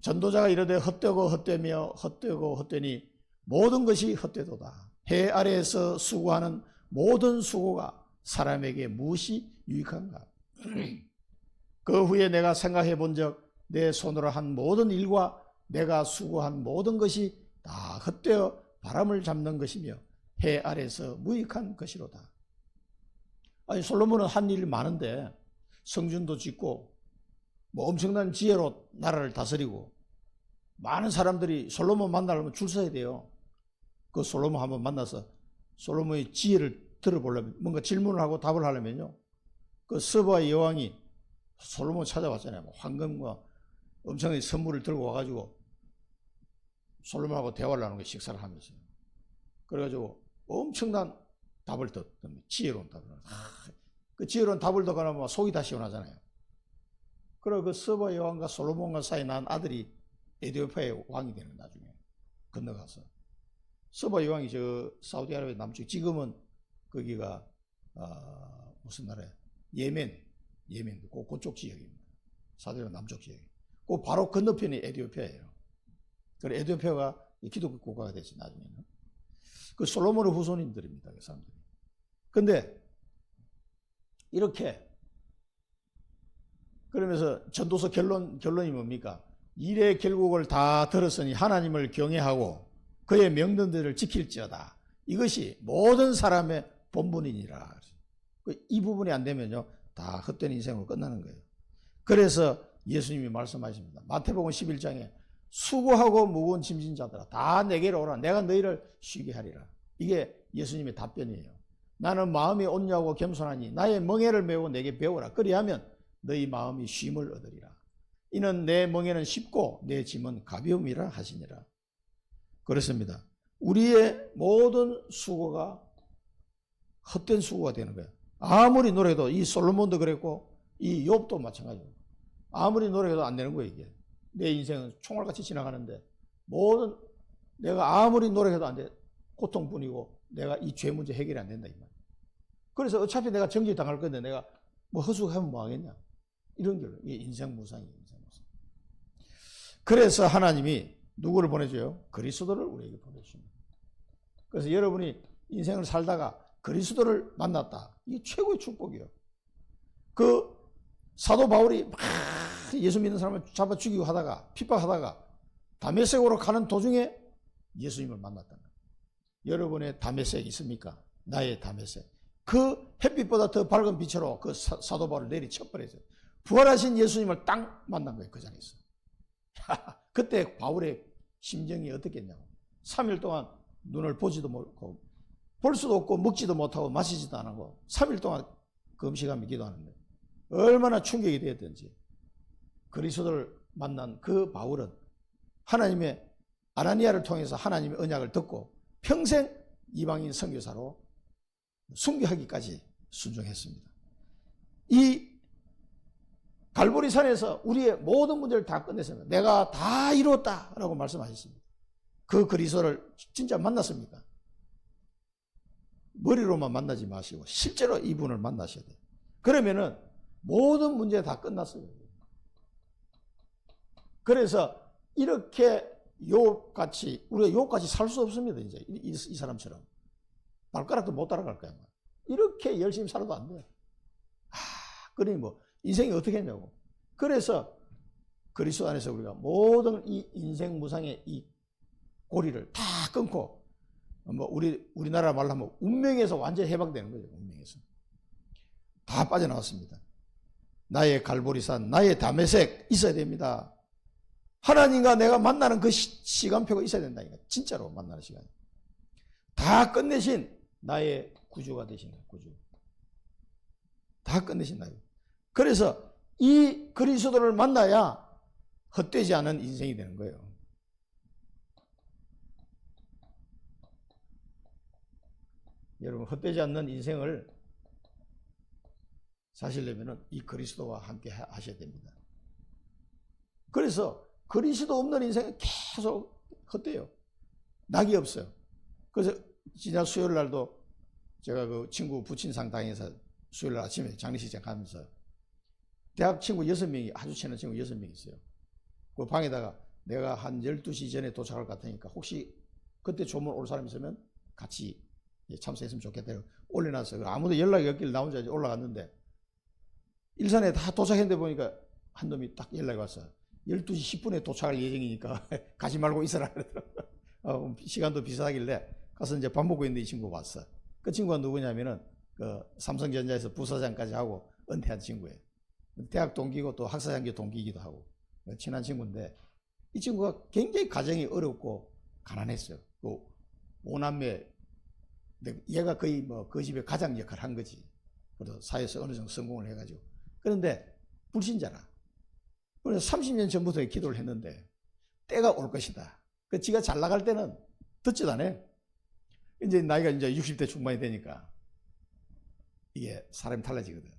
전도자가 이르되 헛되고 헛되며 헛되고 헛되니 모든 것이 헛되도다. 해 아래에서 수고하는 모든 수고가 사람에게 무엇이 유익한가. 그 후에 내가 생각해 본 적 내 손으로 한 모든 일과 내가 수고한 모든 것이 다 헛되어 바람을 잡는 것이며 해 아래에서 무익한 것이로다. 아니 솔로몬은 한 일이 많은데 성전도 짓고 뭐 엄청난 지혜로 나라를 다스리고 많은 사람들이 솔로몬 만나려면 줄 서야 돼요. 그 솔로몬 한번 만나서 솔로몬의 지혜를 들어보려면 뭔가 질문을 하고 답을 하려면요. 그 스바의 여왕이 솔로몬 찾아왔잖아요. 황금과 엄청난 선물을 들고 와가지고 솔로몬하고 대화를 하는 거예요. 식사를 하면서. 그래가지고 엄청난 답을 듣습니다. 지혜로운 답을. 그 지혜로운 답을 듣거나 뭐 속이 다 시원하잖아요. 그리고 그 스바 여왕과 솔로몬과 사이에 난 아들이 에티오피아의 왕이 되는 거예요. 나중에 건너가서. 스바 여왕이 저 사우디아라비아 남쪽, 지금은 거기가 무슨 나라야? 예멘 그쪽 지역입니다. 사우디아라비아 남쪽 지역. 그 바로 건너편이 에티오피아예요. 그래 에티오피아가 기독교 국가가 됐지 나중에는. 그 솔로몬의 후손인들입니다. 그 사람들이. 근데 이렇게 그러면서 전도서 결론이 뭡니까? 일의 결국을 다 들었으니 하나님을 경외하고 그의 명령들을 지킬지어다. 이것이 모든 사람의 본분이니라. 이 부분이 안 되면요, 다 헛된 인생으로 끝나는 거예요. 그래서 예수님이 말씀하십니다. 마태복음 11장에 수고하고 무거운 짐진 자들아 다 내게로 오라. 내가 너희를 쉬게 하리라. 이게 예수님의 답변이에요. 나는 마음이 온유하고 겸손하니 나의 멍에를 메고 내게 배우라. 그리하면 너희 마음이 쉼을 얻으리라. 이는 내 멍에는 쉽고 내 짐은 가벼움이라 하시니라. 그렇습니다. 우리의 모든 수고가 헛된 수고가 되는 거예요. 아무리 노력해도 이 솔로몬도 그랬고 이 욥도 마찬가지고 아무리 노력해도 안 되는 거예요. 이게 내 인생은 총알같이 지나가는데 모든 내가 아무리 노력해도 안 돼. 고통뿐이고 내가 이 죄 문제 해결이 안 된다 이 말. 그래서 어차피 내가 정죄 당할 건데 내가 뭐 헛수고하면 뭐 하겠냐. 이런 결론. 이게 인생 무상이에요. 인생 무상. 그래서 하나님이 누구를 보내줘요? 그리스도를 우리에게 보내주십니다. 그래서 여러분이 인생을 살다가 그리스도를 만났다. 이게 최고의 축복이에요. 그 사도 바울이 막 예수 믿는 사람을 잡아 죽이고 하다가 핍박하다가 다메섹으로 가는 도중에 예수님을 만났다는 거예요. 여러분의 다메섹 있습니까? 나의 다메섹. 그 햇빛보다 더 밝은 빛으로 그 사도 바울을 내리쳐버렸어요. 부활하신 예수님을 딱 만난 거예요. 그 자리에서. 그때 바울의 심정이 어떻겠냐고. 3일 동안 눈을 보지도 못하고 볼 수도 없고 먹지도 못하고 마시지도 안 하고 3일 동안 금식하며 기도하는데 얼마나 충격이 되었든지 그리스도를 만난 그 바울은 하나님의 아나니아를 통해서 하나님의 언약을 듣고 평생 이방인 선교사로 순교하기까지 순종했습니다. 이 갈보리산에서 우리의 모든 문제를 다 끝냈습니다. 내가 다 이루었다라고 말씀하셨습니다. 그 그리스도를 진짜 만났습니까? 머리로만 만나지 마시고 실제로 이분을 만나셔야 돼요. 그러면은 모든 문제 다 끝났어요. 그래서 이렇게 욥같이 우리가 욥같이 살 수 없습니다. 이제 이 사람처럼 발가락도 못 따라갈 거야. 이렇게 열심히 살아도 안 돼요. 그러니 뭐 인생이 어떻게 했냐고. 그래서 그리스도 안에서 우리가 모든 이 인생 무상의 이 고리를 다 끊고 뭐 우리나라 말로 하면 운명에서 완전히 해방되는 거죠. 운명에서 다 빠져나왔습니다. 나의 갈보리산, 나의 다메섹 있어야 됩니다. 하나님과 내가 만나는 그 시간표가 있어야 된다니까. 진짜로 만나는 시간. 다 끝내신 나의 구주가 되신 거예요. 구주. 다 끝내신 나의. 그래서 이 그리스도를 만나야 헛되지 않은 인생이 되는 거예요. 여러분, 헛되지 않는 인생을 사시려면 이 그리스도와 함께 하셔야 됩니다. 그래서 그리스도 없는 인생은 계속 헛돼요. 낙이 없어요. 그래서 지난 수요일 날도 제가 그 친구 부친상 당해서 수요일 날 아침에 장례식장 가면서 대학 친구 6명이, 아주 친한 친구 6명 있어요. 그 방에다가 내가 한 12시 전에 도착할 것 같으니까 혹시 그때 조문 올 사람 있으면 같이 참석했으면 좋겠다. 올려놨어요. 아무도 연락이 없길래 나 혼자 올라갔는데 일산에 다 도착했는데 보니까 한 놈이 딱 연락이 왔어요. 12시 10분에 도착할 예정이니까 가지 말고 있어라 그러더라고요. 시간도 비슷하길래 가서 이제 밥 먹고 있는데 이 친구가 왔어. 그 친구가 누구냐면은 그 삼성전자에서 부사장까지 하고 은퇴한 친구예요. 대학 동기고 또 학사장교 동기이기도 하고 친한 친구인데 이 친구가 굉장히 가정이 어렵고 가난했어요. 그 5남매 얘가 거의 뭐 그 집에 가장 역할을 한 거지. 그래서 사회에서 어느 정도 성공을 해가지고. 그런데 불신자라. 그래서 30년 전부터 기도를 했는데 때가 올 것이다. 그 지가 잘 나갈 때는 듣지도 않아요. 이제 나이가 이제 60대 중반이 되니까 이게 사람이 달라지거든.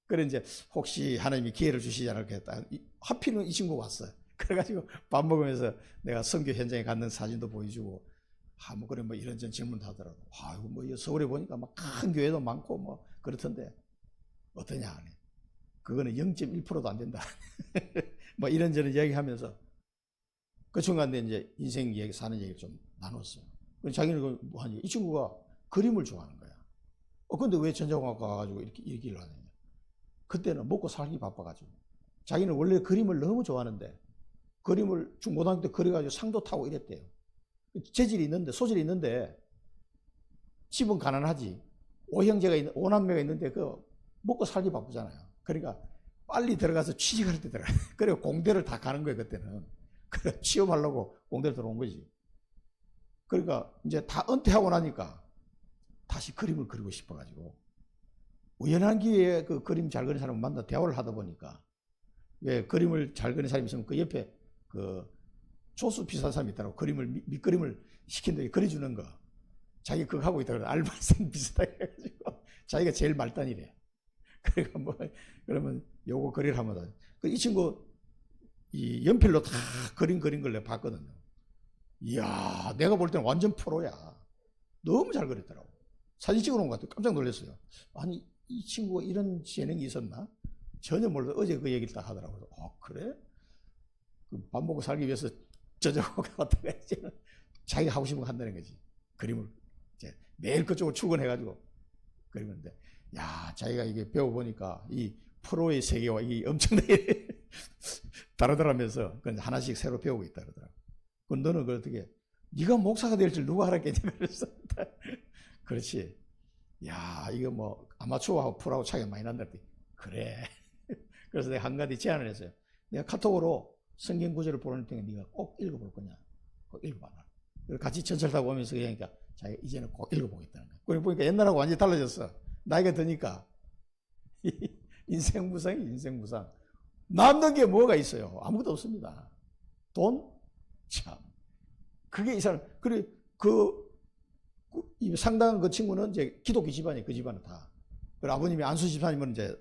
그래 이제 혹시 하나님이 기회를 주시지 않을까. 하필은 이 친구가 왔어요. 그래가지고 밥 먹으면서 내가 선교 현장에 갔는 사진도 보여주고 뭐 그래 뭐 이런저런 질문도 하더라고. 이거 뭐 서울에 보니까 막 큰 교회도 많고 뭐 그렇던데 어떠냐 하네. 그거는 0.1%도 안 된다. 뭐 이런저런 이야기하면서 그 순간에 이제 인생 얘기 사는 얘기를 좀 나눴어요. 자기는 뭐 하니 이 친구가 그림을 좋아하는 거야. 근데 왜 전자공학과 가가지고 이렇게 일을 하느냐. 그때는 먹고 살기 바빠가지고 자기는 원래 그림을 너무 좋아하는데 그림을 중고등학교 때 그려가지고 상도 타고 이랬대요. 재질이 있는데 소질이 있는데 집은 가난하지. 5남매가 있는데 그 먹고 살기 바쁘잖아요. 그러니까 빨리 들어가서 취직할 때 들어가. 그리고 공대를 다 가는 거예요 그때는. 그래 취업하려고 공대를 들어온 거지. 그러니까 이제 다 은퇴하고 나니까 다시 그림을 그리고 싶어가지고 우연한 기회에 그 그림 잘 그리는 사람을 만나 대화를 하다 보니까 왜 그림을 잘 그리는 사람이 있으면 그 옆에 그 조수 비슷한 사람이 있더라고. 그림을 밑그림을 시킨다고 그려주는 거. 자기 그거 하고 있다 그래. 알바생 비슷하게 해가지고 자기가 제일 말단이래. 그러니까 뭐 그러면 요거 그리를 하면 이 친구 이 연필로 다 그린 걸 내가 봤거든요. 이야 내가 볼 때는 완전 프로야. 너무 잘 그렸더라고. 사진 찍어 놓은 것 같아. 깜짝 놀랐어요. 아니 이 친구가 이런 재능이 있었나? 전혀 몰라. 어제 그 얘기를 딱 하더라고요. 그래? 그 밥 먹고 살기 위해서 저저거 갔다가 이제는 자기가 하고 싶은 거 한다는 거지. 그림을 이제 매일 그쪽으로 출근해가지고 그리는데 야 자기가 이게 배워보니까 이 프로의 세계와 이 엄청나게 다르더라면서 하나씩 새로 배우고 있다 그러더라고. 그럼 너는 그 어떻게 네가 목사가 될 줄 누가 알았겠냐 그랬어. 그렇지. 야 이거 뭐 아마추어하고 프로하고 차이가 많이 난다. 그래. 그래서 내가 한 가지 제안을 했어요. 내가 카톡으로 성경 구절을 보낼 테니까 네가 꼭 읽어볼 거냐. 꼭 읽어봐라. 그리고 같이 전철 타고 오면서 그러니까 자기가 이제는 꼭 읽어보겠다는 거야. 그러고 보니까 옛날하고 완전히 달라졌어. 나이가 드니까 인생무상이 인생무상. 남는 게 뭐가 있어요? 아무것도 없습니다. 돈? 참. 그게 이 사람. 그래 상당한 그 친구는 이제 기독교 집안이 그 집안은 다. 그리고 아버님이 안수 집사님은 이제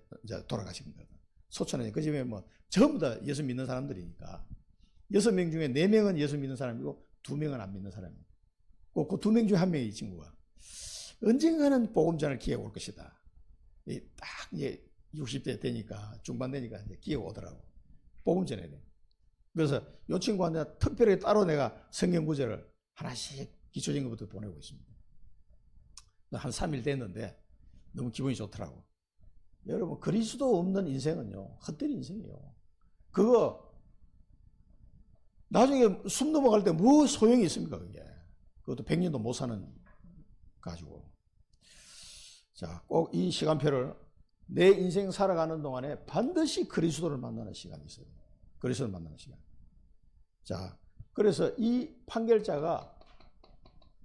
돌아가신 거예요. 소천에 그 집에 뭐 전부 다 예수 믿는 사람들이니까 6명 중에 4명은 예수 믿는 사람이고 2명은 안 믿는 사람이에요. 그 2명 중에 1명이 이 친구가 언젠가는 복음 전할 기회가 올 것이다. 딱 이제 60대 되니까 중반 되니까 이제 기회가 오더라고. 복음 전해야 돼. 그래서 이 친구한테 특별히 따로 내가 성경 구절을 하나씩 기초적인 것부터 보내고 있습니다. 한 3일 됐는데 너무 기분이 좋더라고. 여러분 그리스도 없는 인생은요 헛된 인생이에요. 그거 나중에 숨 넘어갈 때 뭐 소용이 있습니까 그게. 그것도 100년도 못 사는 가지고. 자, 꼭 이 시간표를 내 인생 살아가는 동안에 반드시 그리스도를 만나는 시간이 있어요. 그리스도를 만나는 시간. 자, 그래서 이 판결자가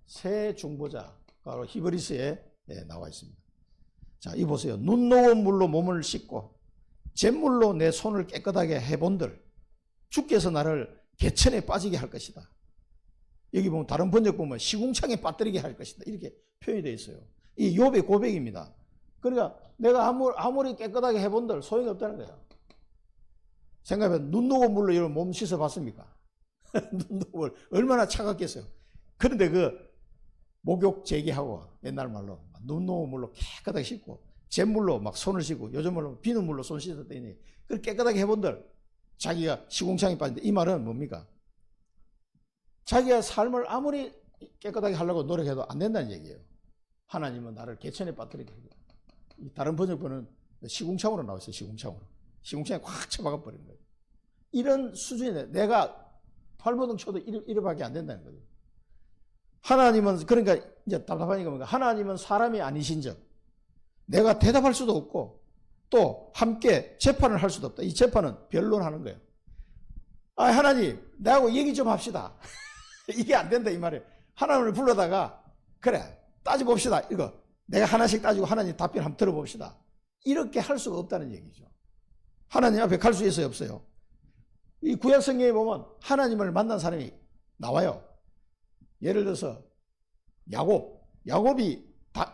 새 중보자, 바로 히브리서에 나와 있습니다. 자, 이 보세요. 눈 녹은 물로 몸을 씻고 잿물로 내 손을 깨끗하게 해본들 주께서 나를 개천에 빠지게 할 것이다. 여기 보면 다른 번역 보면 시궁창에 빠뜨리게 할 것이다. 이렇게 표현이 되어 있어요. 이 욥의 고백입니다. 그러니까 내가 아무리 깨끗하게 해본들 소용이 없다는 거예요. 생각해보면 눈 녹은 물로 이런 몸 씻어 봤습니까? 눈 녹은 물 얼마나 차갑겠어요. 그런데 그 목욕 제기하고 옛날 말로 눈 녹은 물로 깨끗하게 씻고 잿물로 막 손을 씻고 요즘 말로 비누 물로 손 씻었더니 그 깨끗하게 해본들 자기가 시궁창에 빠진다. 이 말은 뭡니까? 자기가 삶을 아무리 깨끗하게 하려고 노력해도 안 된다는 얘기예요. 하나님은 나를 개천에 빠뜨리게 해요. 다른 번역본은 시궁창으로 나와 있어요. 시궁창으로. 시궁창에 꽉 쳐박아 버린 거예요. 이런 수준에 내가 발버둥 쳐도 이래밖에 안 된다는 거예요. 하나님은 그러니까 이제 답답하니까 뭔가 하나님은 사람이 아니신즉 내가 대답할 수도 없고 또 함께 재판을 할 수도 없다. 이 재판은 변론하는 거예요. 아, 하나님 나하고 얘기 좀 합시다. 이게 안 된다 이 말이에요. 하나님을 불러다가 그래 따져봅시다. 이거 내가 하나씩 따지고 하나님 답변 한번 들어봅시다. 이렇게 할 수가 없다는 얘기죠. 하나님 앞에 갈 수 있어요 없어요? 이 구약 성경에 보면 하나님을 만난 사람이 나와요. 예를 들어서 야곱이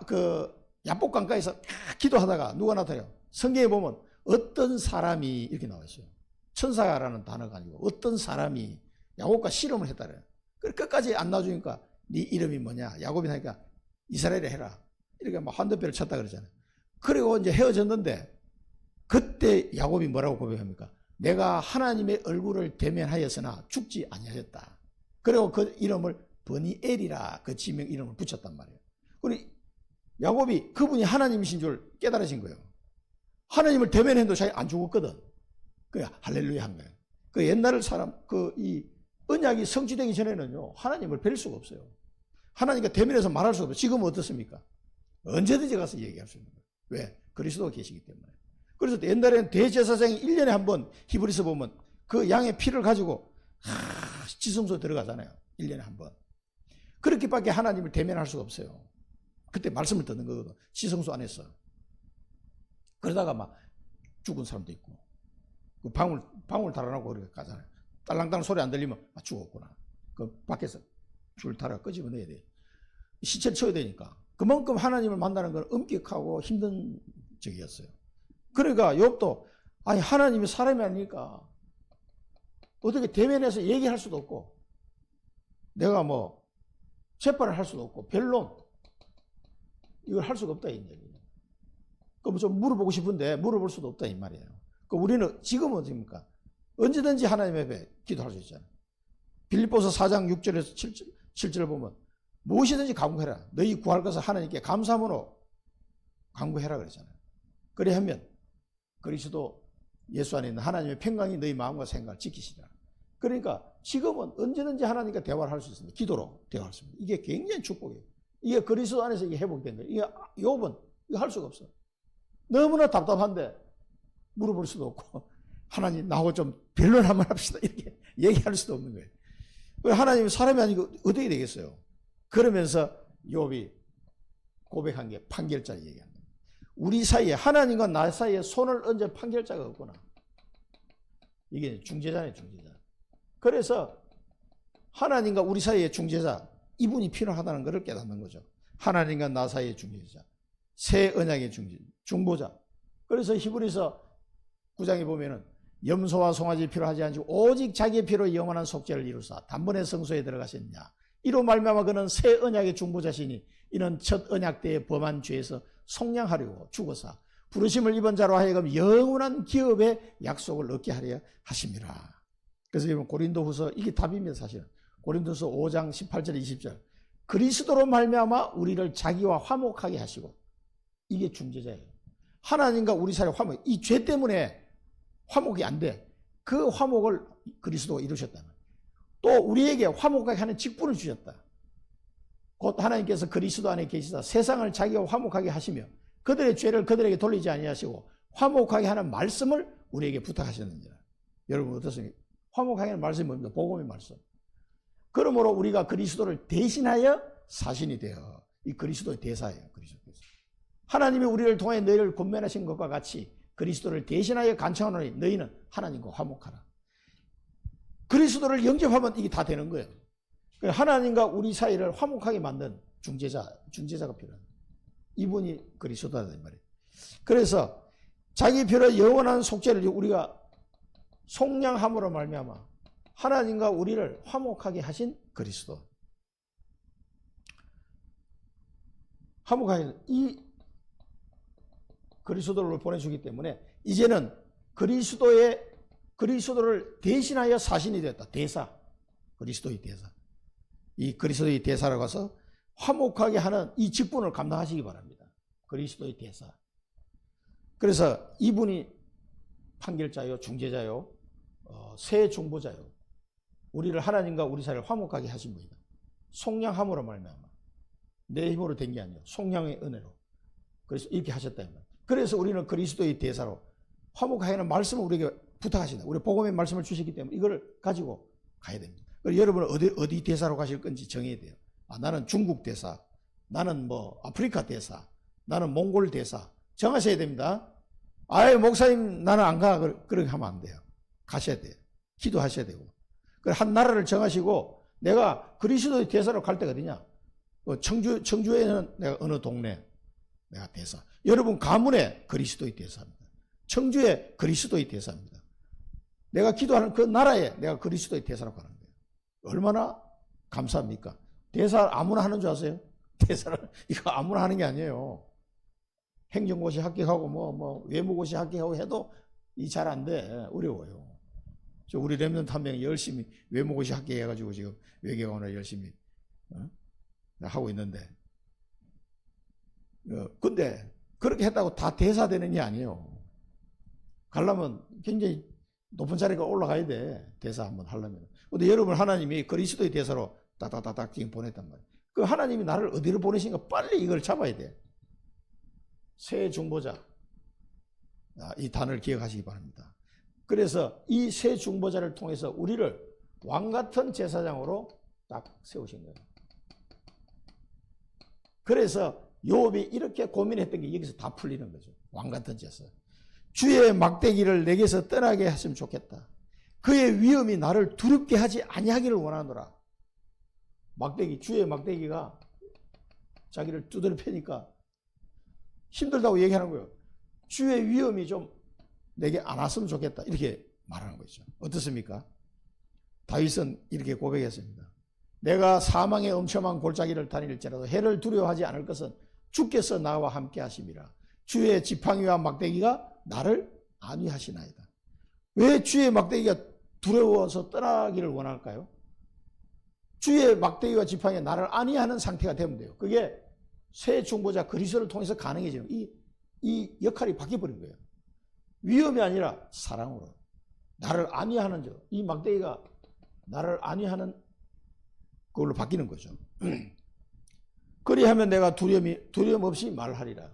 그 야복강가에서 기도하다가 누가 나타나요? 성경에 보면 어떤 사람이 이렇게 나와 있어요. 천사라는 단어가 아니고 어떤 사람이 야곱과 씨름을 했다래요. 끝까지 안 놔주니까 네 이름이 뭐냐? 야곱이 하니까 이스라엘에 해라. 이렇게 막 한도뼈를 쳤다 그러잖아요. 그리고 이제 헤어졌는데 그때 야곱이 뭐라고 고백합니까? 내가 하나님의 얼굴을 대면하였으나 죽지 아니하였다. 그리고 그 이름을 버니엘이라 그 지명 이름을 붙였단 말이에요. 그리고 야곱이 그분이 하나님이신 줄 깨달으신 거예요. 하나님을 대면해도 자기 안 죽었거든. 그 할렐루야 한 거예요. 그 옛날 사람 이 언약이 성취되기 전에는요 하나님을 뵐 수가 없어요. 하나님과 대면해서 말할 수가 없어요. 지금은 어떻습니까? 언제든지 가서 얘기할 수 있는 거예요. 왜? 그리스도가 계시기 때문에. 그래서 옛날에는 대제사장이 1년에 한 번 히브리서 보면 그 양의 피를 가지고 지성소에 들어가잖아요. 1년에 한 번. 그렇게밖에 하나님을 대면할 수가 없어요. 그때 말씀을 듣는 거거든. 지성소 안에서. 그러다가 막 죽은 사람도 있고 그 방울 달아나고 그렇게 가잖아요. 딸랑딸랑 소리 안 들리면 죽었구나. 그 밖에서 줄 달아 끄집어내야 돼. 시체를 쳐야 되니까. 그만큼 하나님을 만나는 건 엄격하고 힘든 적이었어요. 그러니까 욥도 아니 하나님이 사람이 아니니까 어떻게 대면해서 얘기할 수도 없고 내가 뭐 재판을 할 수도 없고 변론 이걸 할 수가 없다 이 얘기예요. 그럼 좀 물어보고 싶은데 물어볼 수도 없다 이 말이에요. 그 우리는 지금은 어떻습니까? 언제든지 하나님 앞에 기도할 수 있잖아요. 빌립보서 4장 6절에서 7절을 보면 무엇이든지 간구해라. 너희 구할 것을 하나님께 감사함으로 간구해라 그랬잖아요. 그래 하면 그리스도 예수 안에 있는 하나님의 평강이 너희 마음과 생각을 지키시라. 그러니까 지금은 언제든지 하나님과 대화를 할 수 있습니다. 기도로 대화할 수 있습니다. 이게 굉장히 축복이에요. 이게 그리스도 안에서 이게 회복된 거예요. 이게 욥은 이거 할 수가 없어. 너무나 답답한데 물어볼 수도 없고 하나님 나하고 좀 변론 한번 합시다 이렇게 얘기할 수도 없는 거예요. 하나님은 사람이 아니고 어떻게 되겠어요? 그러면서 욥이 고백한 게 판결자 얘기한 거예요. 우리 사이에 하나님과 나 사이에 손을 얹은 판결자가 없구나. 이게 중재자네 중재자. 그래서 하나님과 우리 사이의 중재자 이분이 필요하다는 것을 깨닫는 거죠. 하나님과 나 사이의 중재자, 새 언약의 중보자. 그래서 히브리서 9장에 보면은 염소와 송아지 필요하지 않고 오직 자기의 피로 영원한 속죄를 이루사 단번에 성소에 들어가셨냐. 이로 말미암아 그는 새 언약의 중보자시니 이는 첫 언약 때에 범한 죄에서 속량하려고 죽어서 부르심을 입은 자로 하여금 영원한 기업의 약속을 얻게 하려 하심이라. 그래서 여러분 고린도후서 이게 답입니다. 사실은 고린도서 5장 18절 20절 그리스도로 말미암아 우리를 자기와 화목하게 하시고 이게 중재자예요. 하나님과 우리 사이의 화목, 이 죄 때문에 화목이 안 돼. 그 화목을 그리스도가 이루셨다는. 또 우리에게 화목하게 하는 직분을 주셨다. 곧 하나님께서 그리스도 안에 계시다 세상을 자기와 화목하게 하시며 그들의 죄를 그들에게 돌리지 아니하시고 화목하게 하는 말씀을 우리에게 부탁하셨느니라. 여러분 어떻습니까? 화목하게는 말씀이 뭡니까? 복음의 말씀. 그러므로 우리가 그리스도를 대신하여 사신이 되어, 이 그리스도의 대사예요. 그리스도 대사. 하나님이 우리를 통해 너희를 권면하신 것과 같이 그리스도를 대신하여 간청하노니 너희는 하나님과 화목하라. 그리스도를 영접하면 이게 다 되는 거예요. 하나님과 우리 사이를 화목하게 만든 중재자가 필요합니다. 이분이 그리스도다 이 말이에요. 그래서 자기 피로 영원한 속죄를 우리가 속량함으로 말미암아 하나님과 우리를 화목하게 하신 그리스도. 화목하게 이 그리스도를 보내주기 때문에 이제는 그리스도를 대신하여 사신이 되었다. 대사. 그리스도의 대사. 이 그리스도의 대사라고 해서 화목하게 하는 이 직분을 감당하시기 바랍니다. 그리스도의 대사. 그래서 이분이 판결자요, 중재자요, 새 중보자요. 우리를 하나님과 우리 사이를 화목하게 하신 분이다. 속량함으로 말미암아. 내 힘으로 된 게 아니에요. 속량의 은혜로. 그래서 이렇게 하셨다. 그래서 우리는 그리스도의 대사로 화목하게 하는 말씀을 우리에게 부탁하신다. 우리 복음의 말씀을 주셨기 때문에 이걸 가지고 가야 됩니다. 여러분은 어디 대사로 가실 건지 정해야 돼요. 나는 중국 대사, 나는 아프리카 대사, 나는 몽골 대사 정하셔야 됩니다. 아예 목사님 나는 안 가. 그렇게 하면 안 돼요. 가셔야 돼요. 기도하셔야 되고. 한 나라를 정하시고 내가 그리스도의 대사로 갈 때가 어디냐? 청주에는 내가 어느 동네 내가 대사. 여러분 가문에 그리스도의 대사입니다. 청주에 그리스도의 대사입니다. 내가 기도하는 그 나라에 내가 그리스도의 대사로 가는 거예요. 얼마나 감사합니까? 대사 아무나 하는 줄 아세요? 대사를 이거 아무나 하는 게 아니에요. 행정고시 합격하고 외무고시 합격하고 해도 이 잘 안 돼. 어려워요. 우리 렘넌트 한 명이 열심히 외무고시 합격해가지고 지금 외교관을 열심히 하고 있는데, 근데 그렇게 했다고 다 대사 되는 게 아니에요. 가려면 굉장히 높은 자리가 올라가야 돼. 대사 한번 하려면. 근데 여러분 하나님이 그리스도의 대사로 따다다닥 지금 보냈단 말이에요. 그 하나님이 나를 어디로 보내신가 빨리 이걸 잡아야 돼. 새 중보자. 이 단어를 기억하시기 바랍니다. 그래서 이 새 중보자를 통해서 우리를 왕같은 제사장으로 딱 세우신 거예요. 그래서 욥이 이렇게 고민했던 게 여기서 다 풀리는 거죠. 왕같은 제사. 주의 막대기를 내게서 떠나게 했으면 좋겠다. 그의 위엄이 나를 두렵게 하지 아니하기를 원하노라. 주의 막대기가 자기를 두드려 패니까 힘들다고 얘기하는 거예요. 주의 위엄이 좀 내게 안 왔으면 좋겠다. 이렇게 말하는 거죠. 어떻습니까? 다윗은 이렇게 고백했습니다. 내가 사망의 엄청한 골짜기를 다닐지라도 해를 두려워하지 않을 것은 주께서 나와 함께 하심이라. 주의 지팡이와 막대기가 나를 안위하시나이다. 왜 주의 막대기가 두려워서 떠나기를 원할까요? 주의 막대기와 지팡이가 나를 안위하는 상태가 되면 돼요. 그게 새 중보자 그리스도를 통해서 가능해지는 이 역할이 바뀌어버린 거예요. 위험이 아니라 사랑으로 나를 안위하는 이 막대기가 나를 안위하는 그걸로 바뀌는 거죠. 그리하면 내가 두려움 없이 말하리라.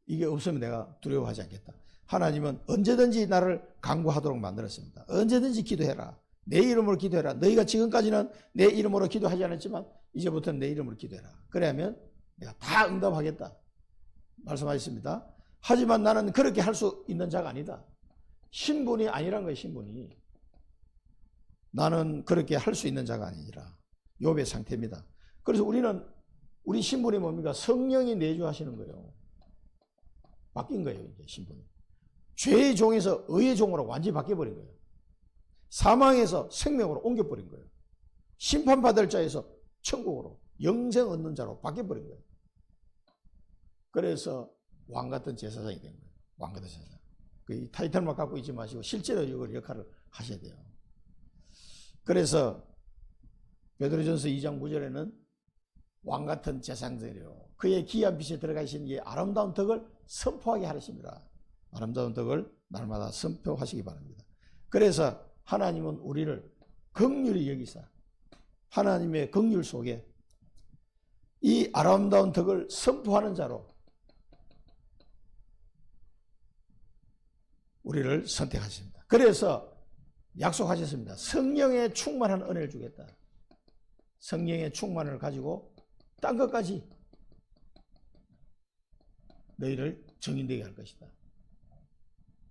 이게 없으면 내가 두려워하지 않겠다. 하나님은 언제든지 나를 강구하도록 만들었습니다. 언제든지 기도해라. 내 이름으로 기도해라. 너희가 지금까지는 내 이름으로 기도하지 않았지만 이제부터는 내 이름으로 기도해라. 그래야면 내가 다 응답하겠다. 말씀하셨습니다. 하지만 나는 그렇게 할 수 있는 자가 아니다. 신분이 아니란 거예요. 신분이. 나는 그렇게 할 수 있는 자가 아니라 욥의 상태입니다. 그래서 우리 신분이 뭡니까? 성령이 내주하시는 거예요. 바뀐 거예요. 이제 신분이. 죄의 종에서 의의 종으로 완전히 바뀌어버린 거예요. 사망에서 생명으로 옮겨버린 거예요. 심판받을 자에서 천국으로 영생 얻는 자로 바뀌어버린 거예요. 그래서 왕같은 제사장이 된 거예요. 왕같은 제사장. 이 타이틀만 갖고 있지 마시고 실제로 이걸 역할을 하셔야 돼요. 그래서 베드로전서 2장 9절에는 왕같은 제사장이요 그의 기이한 빛에 들어가 계신 이 아름다운 덕을 선포하게 하십니다. 아름다운 덕을 날마다 선포하시기 바랍니다. 그래서 하나님은 우리를 긍휼히 여기사 하나님의 긍휼 속에 이 아름다운 덕을 선포하는 자로 우리를 선택하셨습니다. 그래서 약속하셨습니다. 성령의 충만한 은혜를 주겠다. 성령의 충만을 가지고 딴 것까지 너희를 정인되게 할 것이다.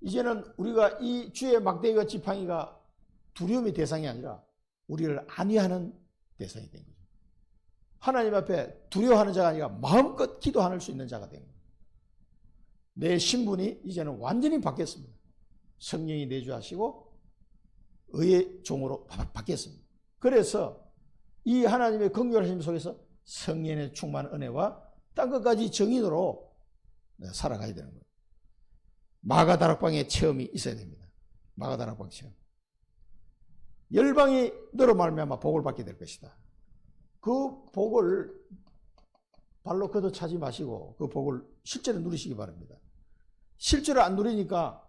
이제는 우리가 이 주의 막대기와 지팡이가 두려움의 대상이 아니라 우리를 안위하는 대상이 된 거죠. 하나님 앞에 두려워하는 자가 아니라 마음껏 기도할 수 있는 자가 된 거예요. 내 신분이 이제는 완전히 바뀌었습니다. 성령이 내주하시고 의의 종으로 바뀌었습니다. 그래서 이 하나님의 긍휼하심 속에서 성령의 충만한 은혜와 딴 것까지 정인으로 살아가야 되는 거예요. 마가다락방의 체험이 있어야 됩니다. 마가다락방 체험. 열방이 너로 말미암아 복을 받게 될 것이다. 그 복을 발로 걷어차지 마시고 그 복을 실제로 누리시기 바랍니다. 실제로 안 누리니까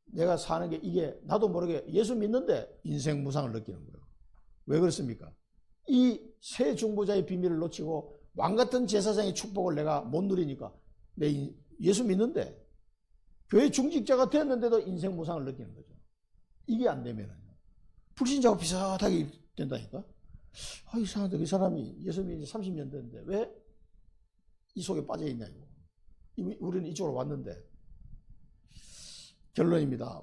내가 사는 게 이게 나도 모르게 예수 믿는데 인생 무상을 느끼는 거예요. 왜 그렇습니까? 이 새 중보자의 비밀을 놓치고 왕같은 제사장의 축복을 내가 못 누리니까 내 예수 믿는데 교회 중직자가 되었는데도 인생 무상을 느끼는 거죠. 이게 안 되면 불신자와 비슷하게 된다니까. 이상하다. 이 사람이 예수 믿은 지 30년 됐는데 왜 이 속에 빠져 있냐 이거. 우리는 이쪽으로 왔는데. 결론입니다.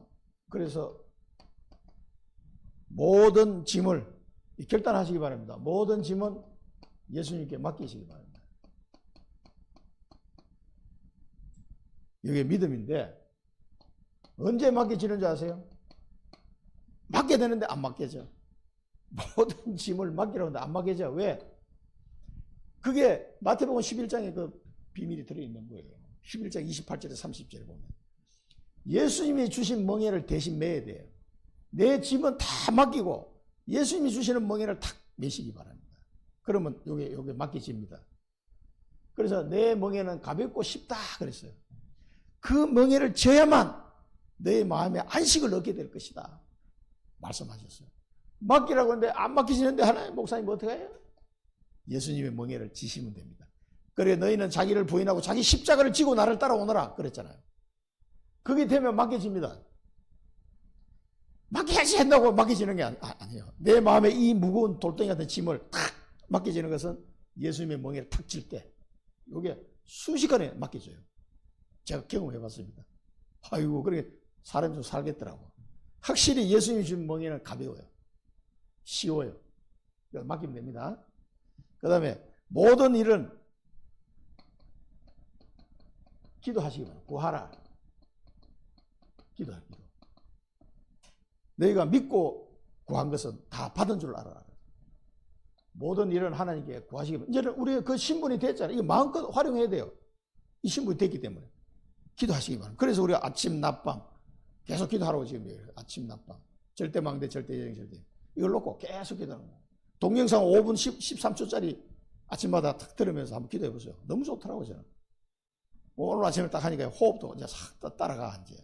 그래서 모든 짐을 결단하시기 바랍니다. 모든 짐은 예수님께 맡기시기 바랍니다. 이게 믿음인데 언제 맡겨지는 줄 아세요? 맡게 되는데 안 맡겨져. 모든 짐을 맡기라고 하는데 안 맡겨져. 왜? 그게 마태복음 11장에 그 비밀이 들어있는 거예요. 11장 28절에 30절에 보면 예수님이 주신 멍에를 대신 매야 돼요. 내 짐은 다 맡기고 예수님이 주시는 멍에를 탁 매시기 바랍니다. 그러면 요게 맡겨집니다. 그래서 내 멍에는 가볍고 쉽다 그랬어요. 그 멍에를 져야만 너의 마음에 안식을 얻게 될 것이다 말씀하셨어요. 맡기라고 하는데 안 맡기시는데 하나님 목사님 어떻게 해요? 예수님의 멍에를 지시면 됩니다. 그래 너희는 자기를 부인하고 자기 십자가를 지고 나를 따라오너라 그랬잖아요. 그게 되면 맡겨집니다. 맡겨야지 한다고 맡겨지는 게 아니에요. 내 마음에 이 무거운 돌덩이 같은 짐을 탁 맡겨지는 것은 예수님의 멍에를 탁 질 때 이게 순식간에 맡겨져요. 제가 경험해 봤습니다. 아이고 그렇게 사람이 좀 살겠더라고. 확실히 예수님이 준 멍에는 가벼워요. 쉬워요. 그래서 맡기면 됩니다. 그 다음에 모든 일은 기도하시기 바랍니다. 구하라. 기도할 기도. 너희가 믿고 구한 것은 다 받은 줄 알아라. 모든 일은 하나님께 구하시기 바랍니다. 이제는 우리가 그 신분이 됐잖아요. 이거 마음껏 활용해야 돼요. 이 신분이 됐기 때문에. 기도하시기 바랍니다. 그래서 우리가 아침, 낮밤 계속 기도하라고 지금 얘기해요. 아침, 낮밤. 절대망대, 절대여행, 절대. 이걸 놓고 계속 기도하는 거예요. 동영상 5분 13초짜리 아침마다 탁 들으면서 한번 기도해 보세요. 너무 좋더라고요, 저는. 오늘 아침에 딱 하니까 호흡도 이제 싹 따라가, 이제.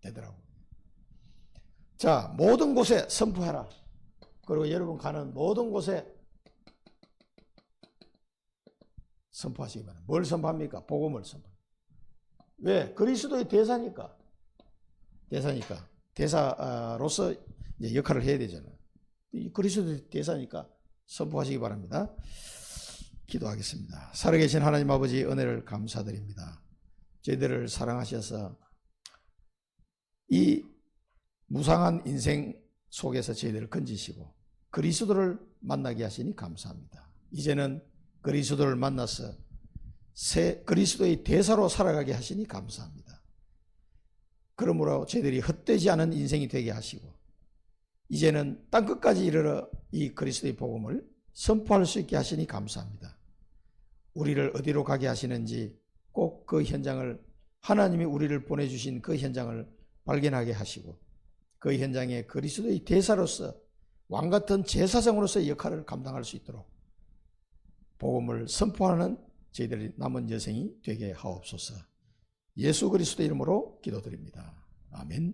되더라고요. 자, 모든 곳에 선포해라. 그리고 여러분 가는 모든 곳에 선포하시기 바랍니다. 뭘 선포합니까? 복음을 선포. 왜? 그리스도의 대사니까. 대사로서 이제 역할을 해야 되잖아요. 그리스도의 대사니까 선포하시기 바랍니다. 기도하겠습니다. 살아계신 하나님 아버지 은혜를 감사드립니다. 저희들을 사랑하셔서 이 무상한 인생 속에서 저희들을 건지시고 그리스도를 만나게 하시니 감사합니다. 이제는 그리스도를 만나서 새 그리스도의 대사로 살아가게 하시니 감사합니다. 그러므로 저희들이 헛되지 않은 인생이 되게 하시고 이제는 땅끝까지 이르러 이 그리스도의 복음을 선포할 수 있게 하시니 감사합니다. 우리를 어디로 가게 하시는지 꼭 그 현장을 하나님이 우리를 보내주신 그 현장을 발견하게 하시고 그 현장에 그리스도의 대사로서 왕같은 제사장으로서의 역할을 감당할 수 있도록 복음을 선포하는 저희들의 남은 여생이 되게 하옵소서. 예수 그리스도 이름으로 기도드립니다. 아멘.